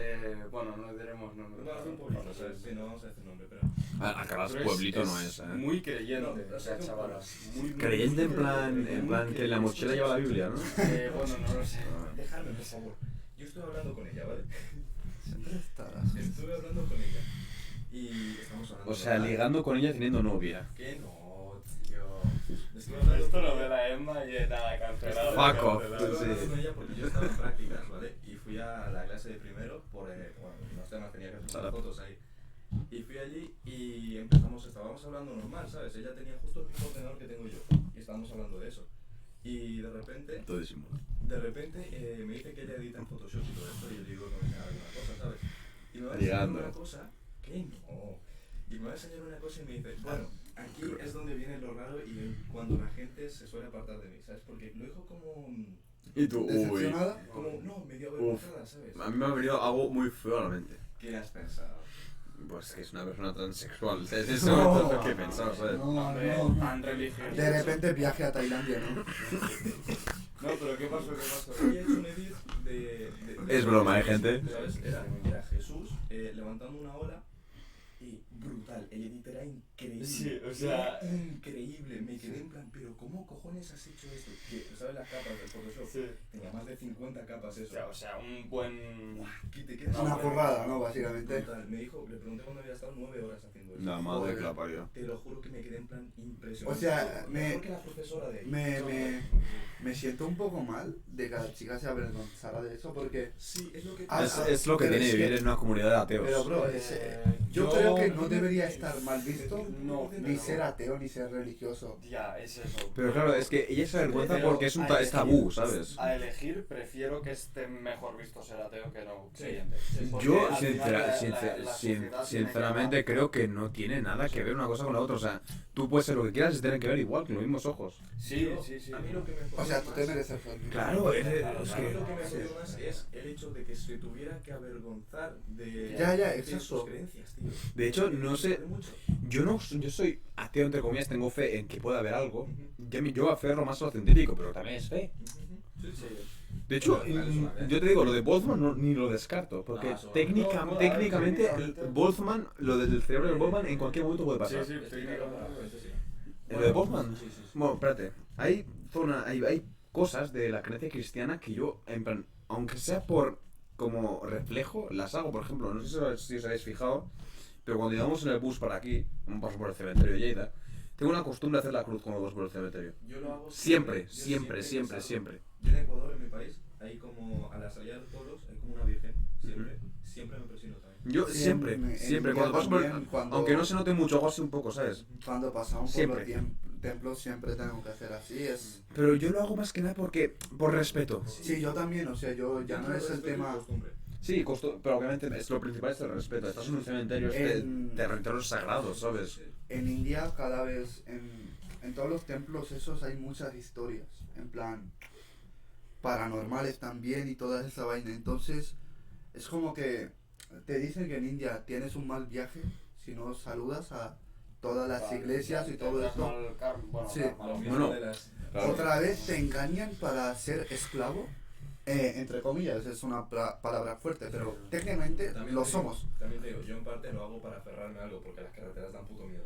Bueno, no diremos nombres. No, hace un pueblito, ¿sabes? Sí, no vamos a decir nombre, pero... Alcaraz Pero pueblito no es, Muy creyente, No, o sea, es un chavala. Muy Creyente en plan muy que la mochila lleva la Biblia, ¿no? Bueno, no lo sé. Dejadme, por favor. Yo estuve hablando con ella, ¿vale? Siempre estarás. Estuve hablando con ella. Y estamos hablando... O sea, ligando con ella teniendo novia. ¿Qué? No, tío. Estuve hablando Esto con lo ella. de la Emma y nada, cancelado. Fuck off. Estuve Sí. hablando con ella porque yo estaba en prácticas, ¿vale? Y fui a la clase de primero por... bueno, no sé, más tenía que hacer unas fotos ahí. Y fui allí y estábamos hablando normal, ¿sabes? Ella tenía justo el mismo ordenador que tengo yo y estábamos hablando de eso. Y de repente Todo disimulado. me dice que ella edita en Photoshop y todo esto y yo le digo que me enseña alguna cosa, ¿sabes? Y me va a enseñar Llegando. una cosa que no. Y me va a enseñar una cosa y me dice, bueno, aquí es donde viene lo raro y cuando la gente se suele apartar de mí, ¿sabes? Porque lo dijo como... Y tú, uy. ¿Decepcionada? Como, no, medio avergonzada, ¿sabes? A mí me ha venido algo muy feo a la mente. ¿Qué has pensado? Pues que es una persona transexual. Es eso lo que he pensado, ¿sabes? No, Hombre, no. tan religioso. De repente viaje a Tailandia, ¿no? No, pero ¿qué pasó? Ella ha hecho un edit de Es broma, gente. ¿Sabes? Era Jesús levantando una ola y brutal. El edit era increíble. Sí, o sea- Era increíble. Me quedé en plan, pero ¿cómo cojones has hecho esto? Que, ¿sabes las capas del Photoshop? Sí. Tenía más de 50 capas eso. O sea, un buen... Que te quedas Una en plan, currada, ¿no? Básicamente. brutal. Me dijo, le pregunté cuando había estado 9 horas haciendo eso. La madre que la parió. Te lo juro que me quedé en plan impresionante. O sea, Mejor que la profesora de ahí. Me siento un poco mal de que la chica se avergonzara de eso porque... Sí, es lo que... Ah, Es lo que pero tiene es que- vivir en una comunidad de ateos. Pero bro, yo creo que no debería estar mal visto No, ni ser ateo ni ser religioso. Ya, es eso. Pero claro, es que ella se avergüenza Pero porque es a tabú, elegir- ¿sabes? A elegir, prefiero que esté mejor visto ser ateo que no Sí, creyente. sí. Porque Yo, al final la sociedad tiene sinceramente, que- creo que no tiene nada que ver una cosa con la otra. O sea, tú puedes ser lo que quieras y tener que ver igual, con los mismos ojos. Sí, Yo- sí, sí. A mí lo que me O sea, jodió tú te más- mereces feliz. Claro, es A mí que... lo que me jodió más es el hecho de que se tuviera que avergonzar de, Ya, de exacto. sus creencias, tío. De hecho, no sé... Me jode mucho. Yo soy ateo, entre comillas, tengo fe en que pueda haber algo. Ujú. Yo aferro más a lo científico, pero también es fe. Sí, sí. De hecho, Pero, es una fe. yo te digo, lo de Boltzmann ni lo descarto, porque No, eso- técnicamente técnicamente- Boltzmann, lo del cerebro de Boltzmann en cualquier momento puede pasar. Sí, sí, Estoy técnicamente. probablemente sí. ¿Lo de Boltzmann? Sí, sí, sí. Bueno, espérate, hay cosas de la creencia cristiana que yo, en plan, aunque sea por como reflejo, las hago. Por ejemplo, no sé si os habéis fijado, pero cuando íbamos en el bus para aquí, un paso por el cementerio de Lleida, tengo una costumbre de hacer la cruz cuando vas por el cementerio. Yo lo hago Siempre, Yo siempre, he siempre, pensado- siempre. Yo en Ecuador, en mi país, hay como a la salida de los pueblos, hay como una virgen, siempre. Siempre me persino también. Yo siempre, En siempre, India cuando paso por también, cuando- aunque no se note mucho, hago así un poco, ¿sabes? Cuando pasamos por Siempre. los templos siempre tenemos que hacer así. Es... Pero yo lo hago más que nada por respeto. Sí, yo también, o sea, yo ya no es el tema... Sí, pero obviamente es lo principal es el respeto. Estás en un cementerio, es En- territorio sagrado, ¿sabes? En India cada vez, en todos los templos esos hay muchas historias, en plan paranormales también y toda esa vaina. Entonces es como que te dicen que en India tienes un mal viaje si no saludas a todas las Vale, iglesias y ya, todo tendrás esto. mal karma, Sí. karma, lo mismo. Bueno, de las... Claro. Otra vez te engañan para ser esclavo, entre comillas, es una palabra fuerte, pero técnicamente También lo te digo- somos. También te digo, yo en parte lo hago para aferrarme a algo, porque las carreteras dan puto miedo.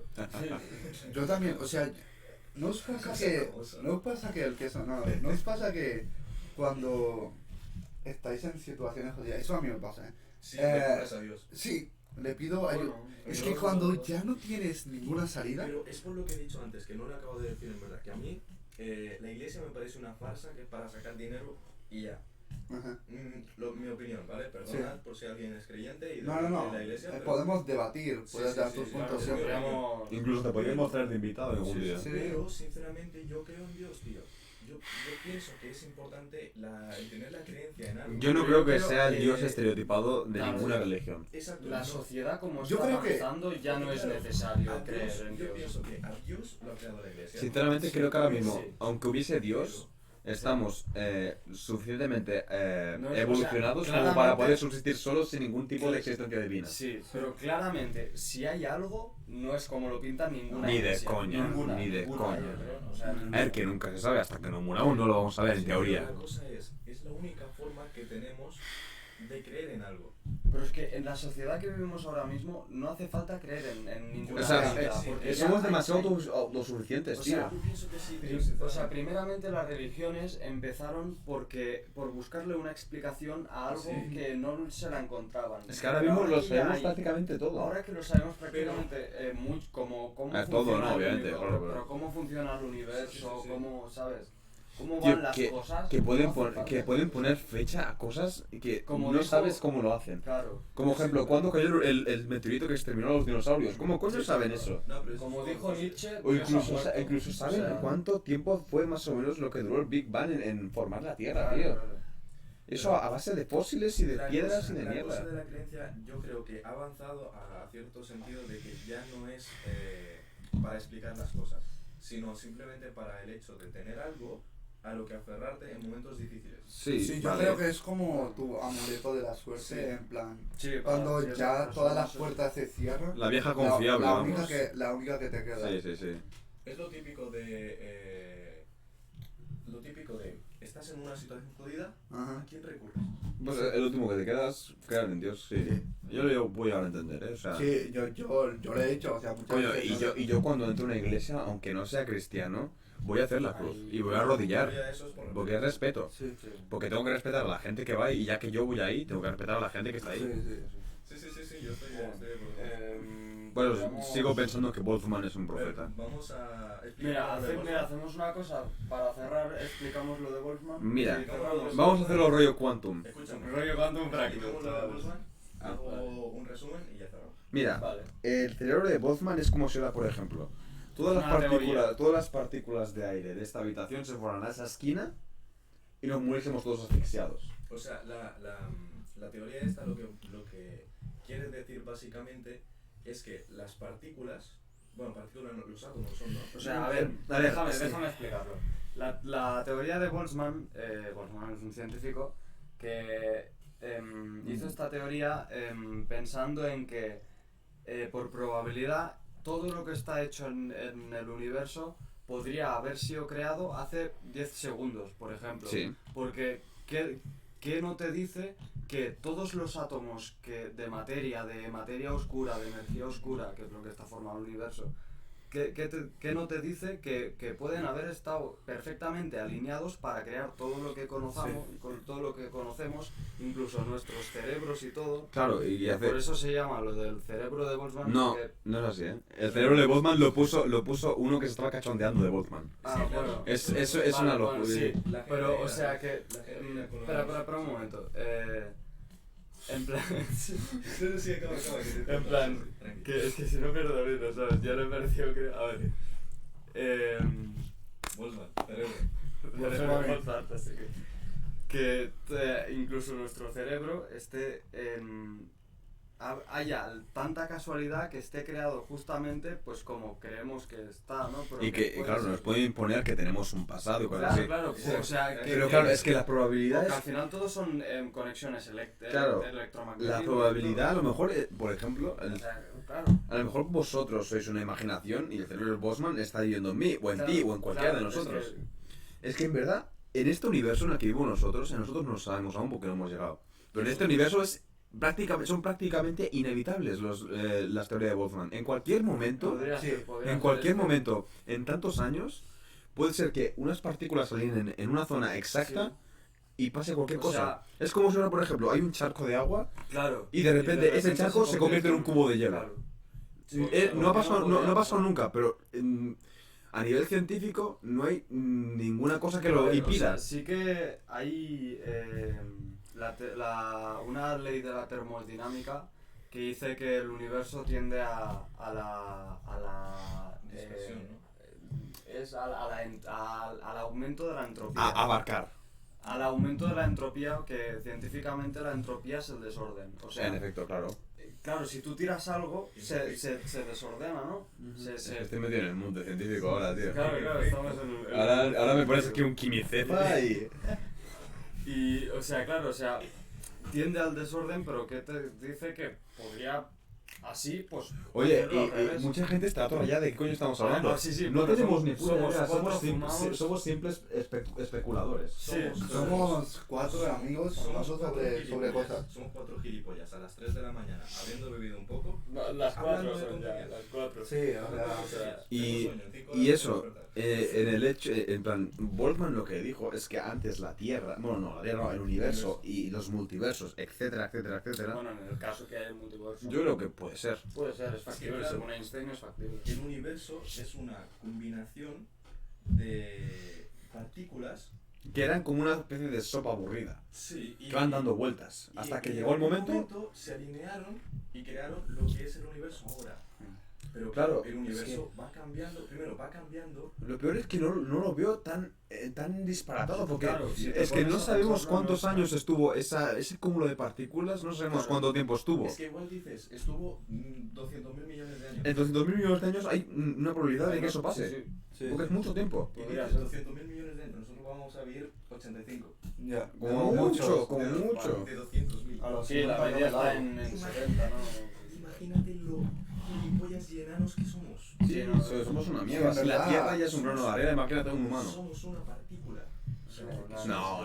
Yo también, o sea, ¿no os pasa que, no os pasa que el queso, no os pasa que cuando estáis en situaciones jodidas, eso a mí me pasa, Sí, Eh, gracias a Dios. Sí, le pido ayuda. Bueno, Es yo que no- cuando ya no tienes ninguna salida, Pero es por lo que he dicho antes, que no lo acabo de decir en verdad, que a mí la iglesia me parece una farsa que es para sacar dinero y ya. ajá. Mi opinión, ¿vale? Perdonad por si alguien es creyente y de No, la iglesia. pero- podemos debatir, Sí, puedes sí, dar sí, tus sí, puntos claro, siempre. Podríamos- Incluso te podríamos traer de invitado algún día. Sí. Pero, sinceramente, yo creo en Dios, tío. Yo pienso que es importante el tener la creencia en algo. Yo no creo que Pero, sea el dios estereotipado de claro, ninguna sí. religión. Exacto. La no. sociedad como Yo está creo que- avanzando ya no es Claro, necesario a creer Dios, en yo Dios. pienso que a Dios lo ha creado la iglesia. Sinceramente Sí, creo que ahora mismo, sí. aunque hubiese Dios, estamos suficientemente No, o sea, evolucionados como claramente- para poder subsistir solos sin ningún tipo de existencia divina. Sí, pero claramente, si hay algo, no es como lo pinta ninguna Ni de iglesia. coña, Ninguna, ni de ninguna, coña. yo creo, o sea, A ver, que nunca se sabe, hasta que no muramos no lo vamos a ver en Sí, teoría. pero la cosa es la única forma que tenemos de creer en algo. Pero es que en la sociedad que vivimos ahora mismo no hace falta creer en ninguna O sea, realidad, sí, porque somos ya demasiado hay- autosuficientes, O tío. sea, Yo pienso que sí, tío, O sea, sinceramente. primeramente las religiones empezaron por buscarle una explicación a algo Sí. que no se la encontraban. Es que ahora Pero mismo lo ya sabemos hay- prácticamente todo. Ahora que lo sabemos prácticamente cómo Todo, funciona ¿no? el Obviamente, universo, claro, pero- pero cómo funciona el universo, Sí, sí, sí. cómo, ¿sabes? cómo Tío, van las cosas. que pueden, no hace falta. que pueden poner fecha a cosas que Como no dijo- sabes cómo lo hacen. Claro. Como ejemplo, ¿cuándo cayó el meteorito que exterminó a los dinosaurios? ¿Cómo coño saben eso? No, pero eso Como es dijo todo- Nietzsche, O Dios ha incluso, muerto. incluso saben O sea, cuánto tiempo fue más o menos lo que duró el Big Bang en formar la Tierra, claro, tío. claro. Eso a base de fósiles y de La piedras cosa- y de la mierda. cosa de la creencia, yo creo que ha avanzado a cierto sentido de que ya no es para explicar las cosas, sino simplemente para el hecho de tener algo a lo que aferrarte en momentos difíciles. Sí, yo creo que es como tu amuleto de la suerte, Sí. en plan, Sí, cuando para ya ciertas todas las personas, puertas se cierran, La vieja confiable, la vamos. la única que te queda. Sí, sí, sí. Es lo típico de... lo típico de... Estás en una situación jodida, Ajá. ¿a quién recurres? Pues el último que te quedas, quedar en Dios, sí. Yo lo voy a entender, ¿eh? O sea, Sí, yo lo he hecho, o sea, muchas coño, veces. y yo cuando entro a una iglesia, aunque no sea cristiano, voy a hacer la cruz y voy a arrodillar. Ya eso es por Porque es respeto. Sí, Sí. Porque tengo que respetar a la gente que va y ya que yo voy ahí, tengo que respetar a la gente que está sí, ahí. sí. Sí, yo estoy de acuerdo. Bueno, Podríamos- sigo pensando que Boltzmann es un profeta. Vamos a explicar Mira, lo de Boltzmann. hacemos una cosa. Para cerrar, explicamos lo de Boltzmann. Mira, Sí, cerramos. vamos a hacerlo rollo quantum. Escúchame. Rollo Quantum Expliquemos lo de chavales. Boltzmann, hago un resumen y ya cerramos. Mira, Vale. el cerebro de Boltzmann es como si era, por ejemplo, todas las, Una teoría. todas las partículas de aire de esta habitación se fueran a esa esquina y nos muriésemos todos asfixiados. O sea, la teoría esta lo que quiere decir básicamente es que las partículas, bueno, partículas no, los átomos son, ¿no? O sea, a ver, A ver, déjame, sí. déjame explicarlo. La teoría de Boltzmann, Boltzmann es un científico que hizo esta teoría pensando en que por probabilidad todo lo que está hecho en el universo podría haber sido creado hace 10 segundos, por ejemplo. Sí. Porque, ¿qué no te dice que todos los átomos de materia oscura, de energía oscura, que es lo que está formado el universo, ¿qué no te dice que pueden haber estado perfectamente alineados para crear todo lo que conocemos, con todo lo que conocemos, incluso nuestros cerebros y todo? Claro, y hace... Por eso se llama lo del cerebro de Boltzmann. No, porque- no es así, ¿eh? El cerebro de Boltzmann lo puso uno que se estaba cachondeando de Boltzmann. Ah, Sí, claro. bueno. Eso es Vale, una bueno, locura. sí, La gente pero o irá- sea que... la gente irá con espera un momento. En plan... Sí, acaba, que te- En plan, Tranquilo. que es que si no pierdo el hilo, ¿sabes? Ya le pareció que... A ver... Boltzmann, cerebro. Boltzmann, así que incluso nuestro cerebro esté haya tanta casualidad que esté creado justamente pues como creemos que está, ¿no? Pero Y que, puede claro, ser- nos pueden imponer que tenemos un pasado y cosas así. Claro, Sí. o sea, que... Pero claro, es que la probabilidad porque al es... final todos son conexiones Claro, electromagnéticas. La probabilidad, a lo mejor, por ejemplo, O sea, claro. a lo mejor vosotros sois una imaginación y el cerebro de Boltzmann está viviendo en mí, o en ti, o en cualquiera Claro, de nosotros. es Es que en verdad, en este universo en el que vivimos nosotros no lo sabemos aún porque no hemos llegado. Pero en este universo son prácticamente inevitables las teorías de Boltzmann. En cualquier momento, Podría sí, ser, podría en ser cualquier este. momento, en tantos años, puede ser que unas partículas se alineen en una zona exacta y pase cualquier O cosa. sea- Es como si ahora, por ejemplo, hay un charco de agua Claro. y de repente ese charco se convierte en un cubo de hielo. Claro. Sí, No ha porque pasado, podría no ha pasado pasar. nunca, pero a nivel científico no hay ninguna cosa que lo A ver, impida. o sea, sí que hay una ley de la termodinámica que dice que el universo tiende a la Dispersión, ¿no? es al aumento de la entropía. A abarcar. Al aumento de la entropía, que científicamente la entropía es el desorden. O sea, En efecto, claro. claro, si tú tiras algo, se desordena, ¿no? Estoy metido en el mundo científico ahora, tío. Claro, estamos en Ahora me pones aquí un quimicepa y... Y, o sea, claro, o sea, tiende al desorden, pero que te dice que podría así, pues. Oye, hacerlo al revés. y mucha gente está atorada ya de qué coño estamos hablando. No, sí, no bueno, tenemos somos- ni puta somos idea, cuatro somos fumados. somos simples especuladores. Sí, Somos 4 amigos hablando sobre cosas. Somos 4 gilipollas a las 3 de la mañana, habiendo bebido un poco. Las Hablando cuatro de son ya, tonterías. las cuatro. Sí, o sea, Y- Tengo sueño, en 5 Y horas eso, tengo que despertar. en el hecho, en plan, Boltzmann lo que dijo es que antes la Tierra, bueno, no, la Tierra no, el universo y los multiversos, etcétera, etcétera, etcétera, Bueno, en el caso que haya el multiverso. yo creo que puede ser. Puede ser, es factible, claro. según Einstein es factible. El universo es una combinación de partículas. Que eran como una especie de sopa aburrida. Sí, Que van dando vueltas. y Hasta que en llegó el algún momento. se alinearon y crearon lo que es el universo ahora. Pero Claro, el universo va cambiando, primero va cambiando. Lo peor es que no lo veo tan disparatado, porque Claro, si te es que no pones a sabemos pensarlo, cuántos no es años estuvo ese cúmulo de partículas, no sabemos Claro. cuánto tiempo estuvo. Es que igual dices, estuvo 200.000 millones de años. En 200.000 millones de años hay una probabilidad de que eso pase, Sí, Sí, porque es mucho tiempo. Y Podría dices ser. 200.000 millones de años, nosotros vamos a vivir 85. Ya. Como mucho, como De- mucho. De 200.000. A los Sí, la 50 media yo me está largo. en 70, ¿no? Imagínate lo gilipollas y enanos que somos. Sí, no, Somos una Sí, mierda. en Si la verdad. Tierra ya es un grano de arena, imagínate un humano. Somos una partícula. O sea, No, No,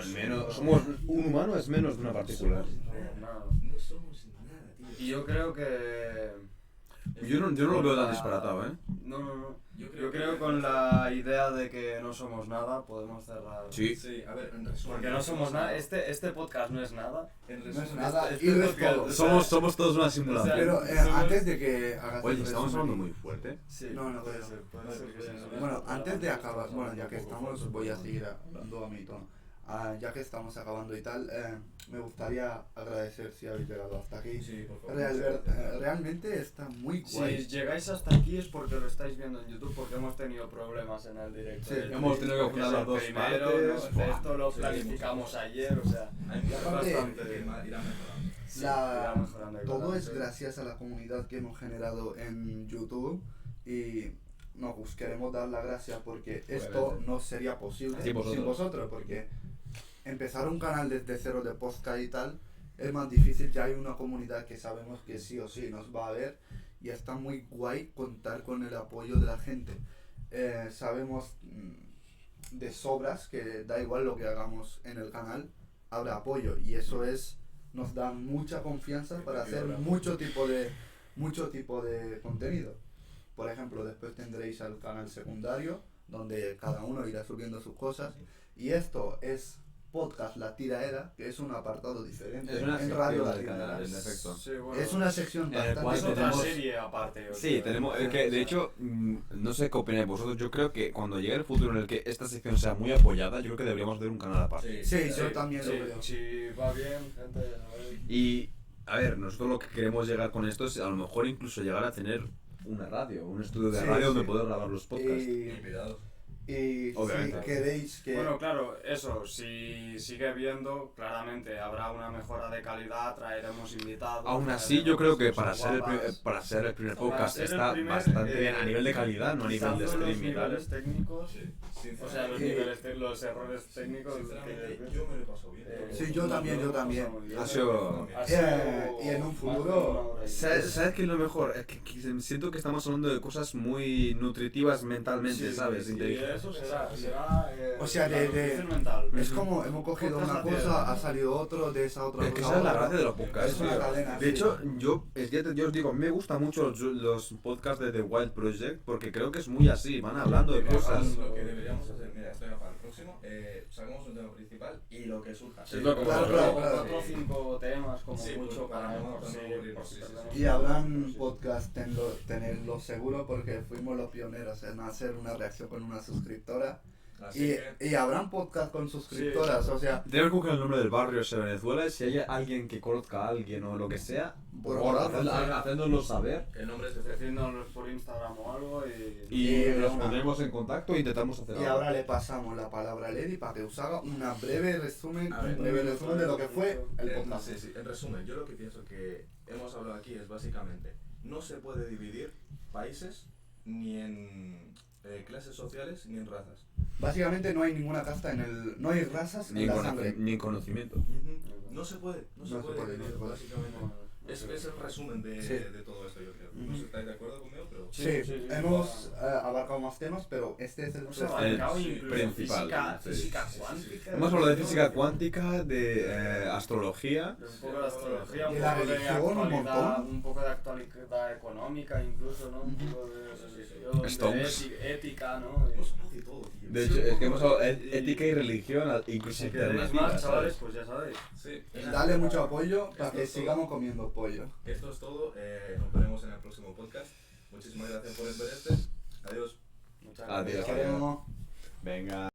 somos menos. una- Un humano es menos de una partícula. Somos nada. Nada. No somos nada, tío. Y yo creo que... Yo no lo veo tan disparatado, ¿eh? No. Yo Yo creo que con la idea de que no somos nada podemos cerrar. Sí. Sí, a ver, en resumen. Porque no somos nada. Este podcast no es nada. En No resumen, es nada este y lo es podcast- todo. Somos todos una simulación. Pero somos- antes de que hagas Oye, el estamos resumen- hablando muy fuerte. Sí. No, no puede creo. ser, puede ser que sí. Bueno, antes de acabar, bueno, ya que estamos, voy a seguir hablando a mi tono. Ya que estamos acabando y tal, me gustaría agradecer si habéis llegado hasta aquí. Sí, por favor. Realmente está muy Si guay. llegáis hasta aquí es porque lo estáis viendo en YouTube, porque hemos tenido problemas en el directo. Sí, del hemos Twitch, tenido que porque juntar es las el dos primero, partes. ¿no? Buah. Esto lo Sí, planificamos ayer, o sea, Hay Y muchas aparte- bastante que irá mejorando. sí, La- irá mejorando. Todo es claramente. gracias a la comunidad que hemos generado en YouTube y nos queremos dar las gracias porque esto Obviamente. no sería posible Sin vosotros. sin vosotros, porque empezar un canal desde cero de podcast y tal es más difícil. Ya hay una comunidad que sabemos que sí o sí nos va a ver y está muy guay contar con el apoyo de la gente. Sabemos de sobras que da igual lo que hagamos en el canal, habrá apoyo y eso nos da mucha confianza para hacer mucho tipo de contenido. Por ejemplo, después tendréis el canal secundario donde cada uno irá subiendo sus cosas y esto es Podcast La Tiraera, que es un apartado diferente Es una en sección Radio La del canal, Tiraera. en efecto. Sí, bueno, Es una sección En el bastante cual es otra tenemos- serie aparte. o Sí, sea, tenemos. Es que, de hecho, no sé qué opináis vosotros. Yo creo que cuando llegue el futuro en el que esta sección sea muy apoyada, yo creo que deberíamos hacer un canal aparte. Sí, yo también lo sí, creo. si va bien, gente, a ver. Y, a ver, nosotros lo que queremos llegar con esto es a lo mejor incluso llegar a tener una radio, un estudio de Sí, radio sí. donde poder grabar los podcasts. Invitados. Y Obviamente. si queréis que... Bueno, claro, eso, si sigue viendo, claramente habrá una mejora de calidad, traeremos invitados. Aún así, yo creo que traeremos para cosas para ser el primer Para podcast ser el está primer, bastante bien a nivel de calidad, no a nivel de quitando los streaming y tal. niveles técnicos, Sí, o sea, los, sinceramente, los errores técnicos. sinceramente, yo me lo he pasado bien. Sí, yo también, yo también. Ha sido- Y en un futuro, ¿Sabes qué es lo mejor? Es que siento que estamos hablando de cosas muy nutritivas mentalmente, ¿sabes? Y Inteligentes. eso será O sea, la de- nutrición mental. es como hemos cogido Podcast una La cosa, Tiraera. ha salido otro, de esa otra Es que cosa. esa es la otra. gracia de los podcasts, Es una tío. cadena, De sí. hecho, yo os digo, me gustan mucho los podcasts de The Wild Project porque creo que es muy así, van hablando de cosas. Lo que deberíamos hacer, mira, estoy para el próximo, sacamos un tema principal y lo que surja. Es lo que Claro, hemos claro, hablado. claro. 4 o 5 temas como Sí, mucho para para no sí, aburrirnos, porque sí, sí, perdemos Y habrán tiempo, sí. podcast, tenerlo seguro porque fuimos los pioneros en hacer una reacción con una suscriptora. Así que, Y habrán podcast con suscriptoras, o sea, Tenemos que buscar el nombre del barrio de Venezuela y si hay alguien que conozca a alguien o lo que sea, por Por favor, favor, hacednoslo saber el nombre es de Diciéndonos por Instagram o algo y... y nos una- pondremos en contacto e intentamos hacer y algo. ahora le pasamos la palabra a Lady para que os haga una breve resumen, A ver, un breve resumen de lo que fue el no podcast. sé, sí, en resumen, yo lo que pienso que hemos hablado aquí es básicamente, no se puede dividir países ni en clases sociales ni en razas. Básicamente no hay ninguna casta no hay razas Ni en en, la sangre. ni en conocimiento. No se puede, no se No se puede puede, dividir, no se puede. básicamente. Es el resumen de, Sí. de todo esto, yo creo. No sé si estáis de acuerdo conmigo, pero... Sí, Sí, sí, hemos abarcado más temas, pero este es el Hemos resumen. abarcado sí, incluso principal, física sí. cuántica. Hemos hablado de física cuántica, de astrología. Un poco de astrología, un Y la poco de religión, un actualidad, montón. un poco de actualidad económica incluso, ¿no? Un poco de religión, de Stonks. ética, ¿no? Hemos hablado de todo, tío. De hecho, es que hemos hablado de ética y religión, incluso Si queréis alternativa, más, chavales, ¿sabes? pues ya sabéis. Sí. Dale mucho apoyo para Esto que es todo. sigamos comiendo pollo. Esto es todo, nos veremos en el próximo podcast. Muchísimas gracias por ver este. Adiós. Muchas Adiós. gracias. Queremos. Venga.